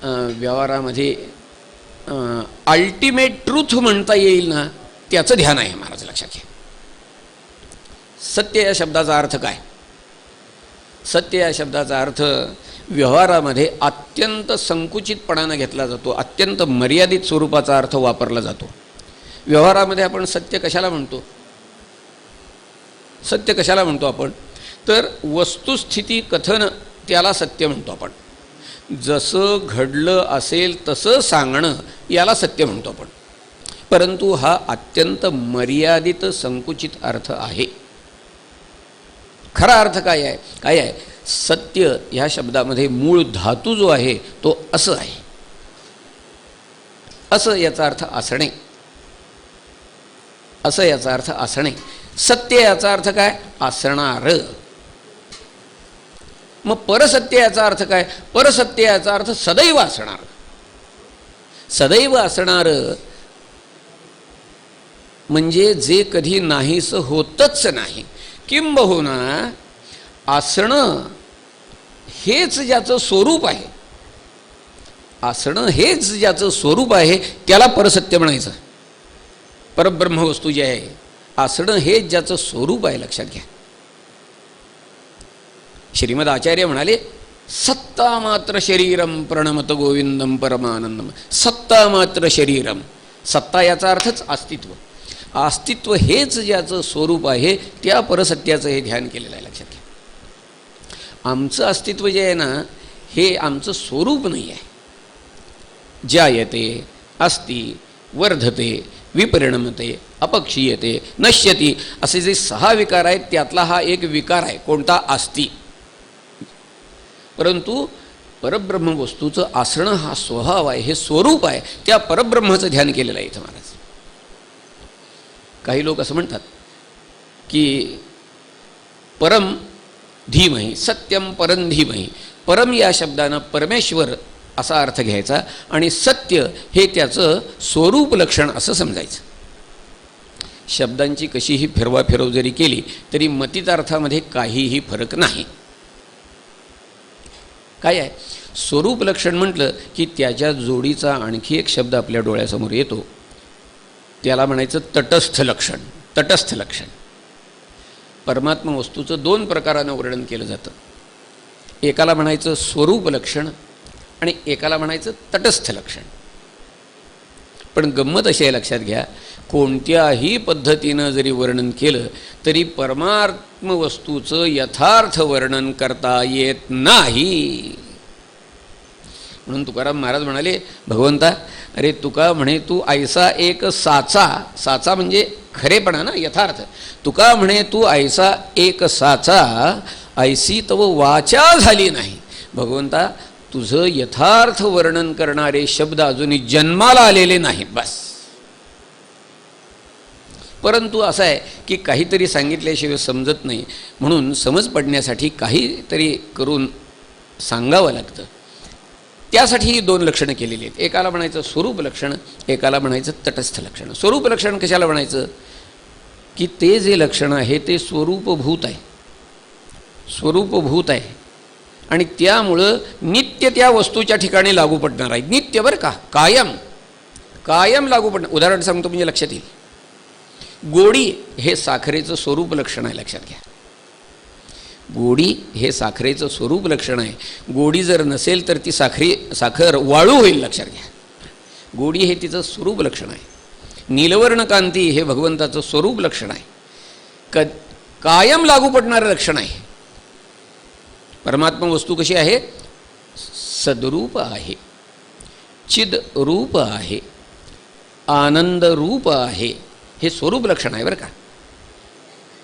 Speaker 1: व्यवहारामध्ये अल्टिमेट ट्रूथ म्हणता येईल ना, त्याचं ध्यान आहे महाराज, लक्षात घ्या. सत्य या शब्दाचा अर्थ काय? सत्य या शब्दाचा अर्थ व्यवहारामध्ये अत्यंत संकुचितपणानं घेतला जातो, अत्यंत मर्यादित स्वरूपाचा अर्थ वापरला जातो. व्यवहारामध्ये आपण सत्य कशाला म्हणतो? सत्य कशाला म्हणतो आपण? तर वस्तुस्थिती कथन, त्याला सत्य म्हणतो आपण. जसं घडलं असेल तसं सांगणं याला सत्य म्हणतो आपण. परंतु हा अत्यंत मर्यादित संकुचित अर्थ आहे. खरा अर्थ काय आहे? काय आहे? सत्य ह्या शब्दामध्ये मूळ धातू जो आहे तो असं आहे. असं याचा अर्थ असणे, असं याचा अर्थ असणे. सत्य याचा अर्थ काय? असणार. मग परसत्य याचा अर्थ काय? परसत्य याचा अर्थ सदैव असणार. सदैव असणार म्हणजे जे कधी नाहीसं होतच नाही. किंबहुना असणं हेच ज्याचं स्वरूप आहे, असणं हेच ज्याचं स्वरूप आहे त्याला परसत्य म्हणायचं. परब्रह्मवस्तू जी आहे, असणं हेच ज्याचं स्वरूप आहे, लक्षात घ्या. श्रीमद आचार्य म्हणाले सत्ता मात्र शरीरम प्रणमत गोविंदम परमानंदम. सत्ता मात्र शरीरम. सत्ता याचा अर्थच अस्तित्व. अस्तित्व हेच ज्याचं स्वरूप आहे त्या परसत्याचं हे ध्यान केलेलं आहे, लक्षात घ्या. आमचं अस्तित्व जे आहे ना, हे आमचं स्वरूप नाही आहे. जायते, अस्ति, वर्धते, विपरिणमते, अपक्षीयते, नश्यती असे जे 6 विकार आहेत त्यातला हा एक विकार आहे. कोणता? अस्ति. परंतु परब्रह्म वस्तूचं आसणं हा स्वभाव आहे, हे स्वरूप आहे, त्या परब्रह्माचं ध्यान केलेलं आहे इथं महाराज. काही लोक असं म्हणतात की परम धीमहि, सत्यम परम धीमहि. परम या शब्दानं परमेश्वर असा अर्थ घ्यायचा आणि सत्य हे त्याचं स्वरूप लक्षण असं समजायचं. शब्दांची कशीही फिरवाफिरव जरी केली तरी मतितार्थामध्ये काहीही फरक नाही. काय आहे, स्वरूप लक्षण म्हटलं की त्याच्या जोडीचा आणखी एक शब्द आपल्या डोळ्यासमोर येतो, त्याला म्हणायचं तटस्थ लक्षण. तटस्थ लक्षण परमात्मा वस्तूचं दोन प्रकारानं वर्णन केलं जातं. एकाला म्हणायचं स्वरूप लक्षण आणि एकाला म्हणायचं तटस्थ लक्षण. पण गंमत अशी आहे, लक्षात घ्या, कोणत्याही पद्धतीनं जरी वर्णन केलं तरी परमात्म वस्तूचं यथार्थ वर्णन करता येत नाही. म्हणून तुकाराम महाराज म्हणाले, भगवंता अरे तुका म्हणे तू ऐसा एक साचा, साचा म्हणजे खरेपणा ना, यथार्थ. तुका म्हणे तू ऐसा एक साचा, ऐसी तव वाचा झाली नाही. भगवंता तुझं यथार्थ वर्णन करणारे शब्द अजूनही जन्माला आलेले नाहीत बस. परंतु असं आहे की काहीतरी सांगितल्याशिवाय समजत नाही, म्हणून समज पडण्यासाठी काहीतरी करून सांगावं लागतं. त्यासाठी ही दोन लक्षणं केलेली आहेत. एकाला म्हणायचं स्वरूप लक्षण, एकाला म्हणायचं तटस्थ लक्षण. स्वरूप लक्षण कशाला म्हणायचं की ते जे लक्षण आहे ते स्वरूपभूत आहे, स्वरूपभूत आहे आणि त्यामुळं नित्य त्या वस्तूच्या ठिकाणी लागू पडणार आहे. नित्य बरं का, कायम कायम लागू पडणार. उदाहरण सांगतो म्हणजे लक्षात येईल. गोडी हे साखरेचं स्वरूप लक्षण आहे, लक्षात घ्या. गोडी हे साखरेचं स्वरूप लक्षण आहे. गोडी जर नसेल तर ती साखर वाळू होईल, लक्षात घ्या. गोडी हे तिचं स्वरूप लक्षण आहे. नीलवर्ण कांती हे भगवंताचं स्वरूप लक्षण आहे, कायम लागू पडणारं लक्षण आहे. परमात्मा वस्तू कशी आहे, सद्रूप आहे, चिद रूप आहे, आनंद रूप आहे. हे स्वरूप लक्षण आहे बरं का.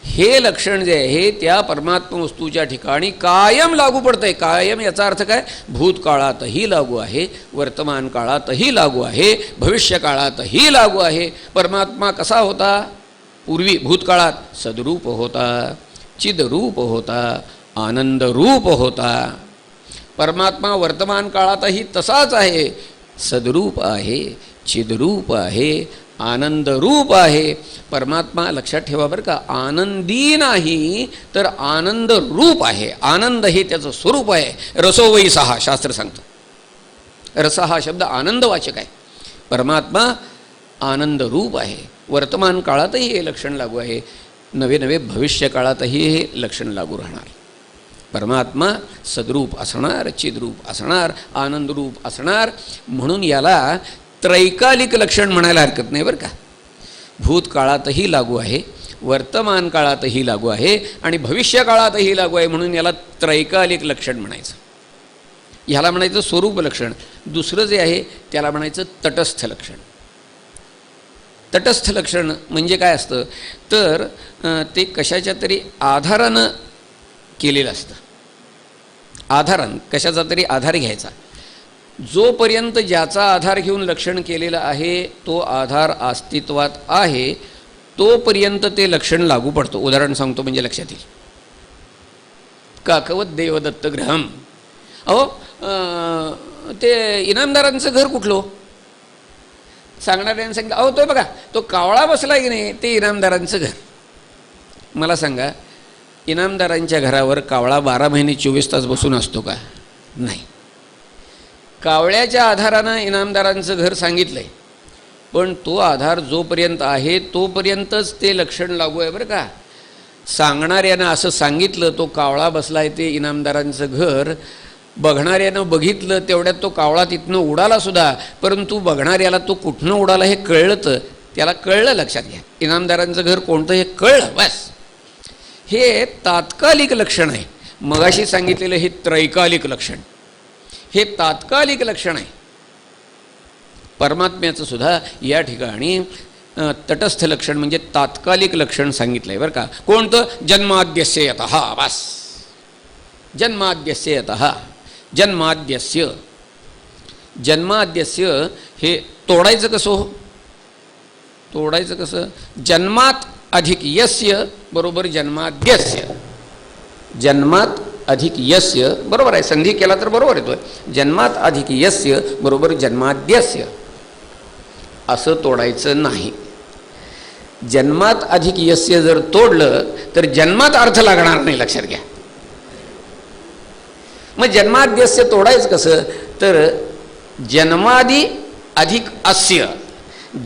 Speaker 1: हे लक्षण जे आहे त्या परमात्मा वस्तूच्या ठिकाणी कायम लागू पडतं आहे. कायम याचा अर्थ काय, भूतकाळातही लागू आहे, वर्तमान काळातही लागू आहे, भविष्यकाळातही लागू आहे. परमात्मा कसा होता पूर्वी भूतकाळात, सद्रूप होता, चिदरूप होता, आनंद रूप होता. परमात्मा वर्तमान काळातही तसाच आहे, सद्रूप आहे, चिदरूप आहे, आनंद रूप आहे. परमात्मा लक्षात ठेवा बरं का, आनंदी नाही तर आनंद रूप आहे. आनंद हे त्याचं स्वरूप आहे. रसोवई सहा शास्त्र सांगतं. रस हा शब्द आनंदवाचक आहे. परमात्मा आनंद रूप आहे. वर्तमान काळातही हे लक्षण लागू आहे, नवे नवे भविष्य काळातही हे लक्षण लागू राहणार. परमात्मा सद्रूप असणार, चिद्रूप असणार, आनंदरूप असणार. म्हणून याला त्रैकालिक लक्षण म्हणायला हरकत नाही बरं का. भूतकाळातही लागू आहे, वर्तमान काळातही लागू आहे आणि भविष्य काळातही लागू आहे. म्हणून याला त्रैकालिक लक्षण म्हणायचं. ह्याला म्हणायचं स्वरूप लक्षण. दुसरं जे आहे त्याला म्हणायचं तटस्थ लक्षण. तटस्थ लक्षण म्हणजे काय असतं तर ते कशाच्या तरी आधारानं केलेलं असतं. आधारानं कशाचा तरी आधार घ्यायचा. जोपर्यंत ज्याचा आधार घेऊन लक्षण केलेलं आहे तो आधार अस्तित्वात आहे तोपर्यंत ते लक्षण लागू पडतं. उदाहरण सांगतो म्हणजे लक्षात येईल. काकवत देवदत्त ग्रहम. अहो ते इनामदारांचं घर कुठलं सांगणाऱ्याने सांगितलं, अहो तो बघा तो कावळा बसला की नाही ते इनामदारांचं घर. मला सांगा इनामदारांच्या घरावर कावळा 12 महिने 24 तास बसून असतो का? नाही. कावळ्याच्या आधारानं इनामदारांचं घर सांगितलं आहे, पण तो आधार जोपर्यंत आहे तोपर्यंतच ते लक्षण लागू आहे बरं का. सांगणाऱ्यानं असं सांगितलं तो कावळा बसला आहे ते इनामदारांचं घर, बघणाऱ्यानं बघितलं तेवढ्यात तो कावळा तिथनं उडालासुद्धा, परंतु बघणाऱ्याला तो कुठनं उडाला हे कळलं, त्याला कळलं. लक्षात घ्या, इनामदारांचं घर कोणतं हे कळलं बस. हे तात्कालिक लक्षण आहे. मगाशी सांगितलेलं हे त्रैकालिक लक्षण, हे तात्कालिक लक्षण आहे. परमात्म्याचं सुद्धा या ठिकाणी तटस्थ लक्षण म्हणजे तात्कालिक लक्षण सांगितलं आहे बरं का. कोणतं? जन्माद्यस्य यतः. बस, जन्माद्यस्य यतः. जन्माद्यस्य. जन्माद्यस्य हे तोडायचं कसं हो? तोडायचं कसं? जन्मात अधिक यस्य बरोबर जन्माद्यस्य. जन्मात अधिक यस्य बरोबर आहे, संधी केला तर बरोबर येतोय. जन्मात अधिक यस्य बरोबर जन्माद्यस्य असं तोडायचं नाही. जन्मात अधिक यस्य जर तोडलं तर जन्मात अर्थ लागणार नाही, लक्षात घ्या. मग जन्माद्यस्य तोडायचं कसं? तर जन्मादी अधिक अस्य.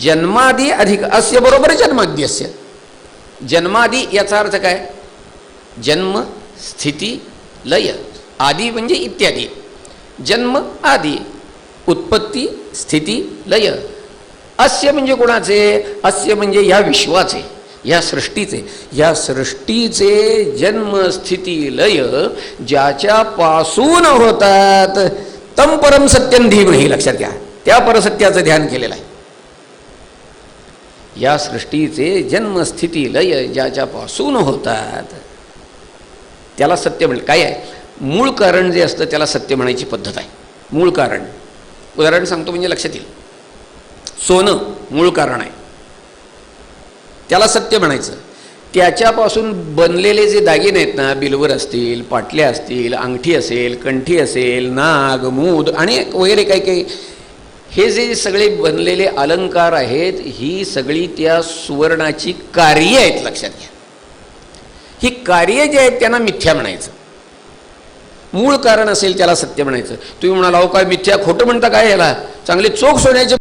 Speaker 1: जन्मादी अधिक अस्य बरोबर जन्माद्यस्य. जन्मादी याचा अर्थ काय? जन्म, स्थिती, लय. आदी म्हणजे इत्यादी. जन्म आदी, उत्पत्ती, स्थिती, लय. अस्य म्हणजे कोणाचे? अस्य म्हणजे या विश्वाचे, या सृष्टीचे. या सृष्टीचे जन्म, स्थिती, लय ज्याच्यापासून होतात तम परम सत्यम धीमहि. लक्षात घ्या, त्या परसत्याचं ध्यान केलेलं आहे. या सृष्टीचे जन्म, स्थिती, लय ज्याच्यापासून होतात त्याला सत्य म्हणलं. काय आहे? मूळ कारण जे असतं त्याला सत्य म्हणायची पद्धत आहे. मूळ कारण, उदाहरण सांगतो म्हणजे लक्षात येईल. सोनं मूळ कारण आहे, त्याला सत्य म्हणायचं. त्याच्यापासून बनलेले जे दागिने आहेत ना, बिलवर असतील, पाटल्या असतील, अंगठी असेल, कंठी असेल, नाग, मूद आणि वगैरे काही काही, हे जे सगळे बनलेले अलंकार आहेत, ही सगळी त्या सुवर्णाची कार्य आहेत. लक्षात घ्या, ही कार्य जे आहेत त्यांना मिथ्या म्हणायचं. मूळ कारण असेल त्याला सत्य म्हणायचं. तुम्ही म्हणाला, अहो काय मिथ्या, खोटं म्हणता काय याला? चांगले चोख सोन्याचे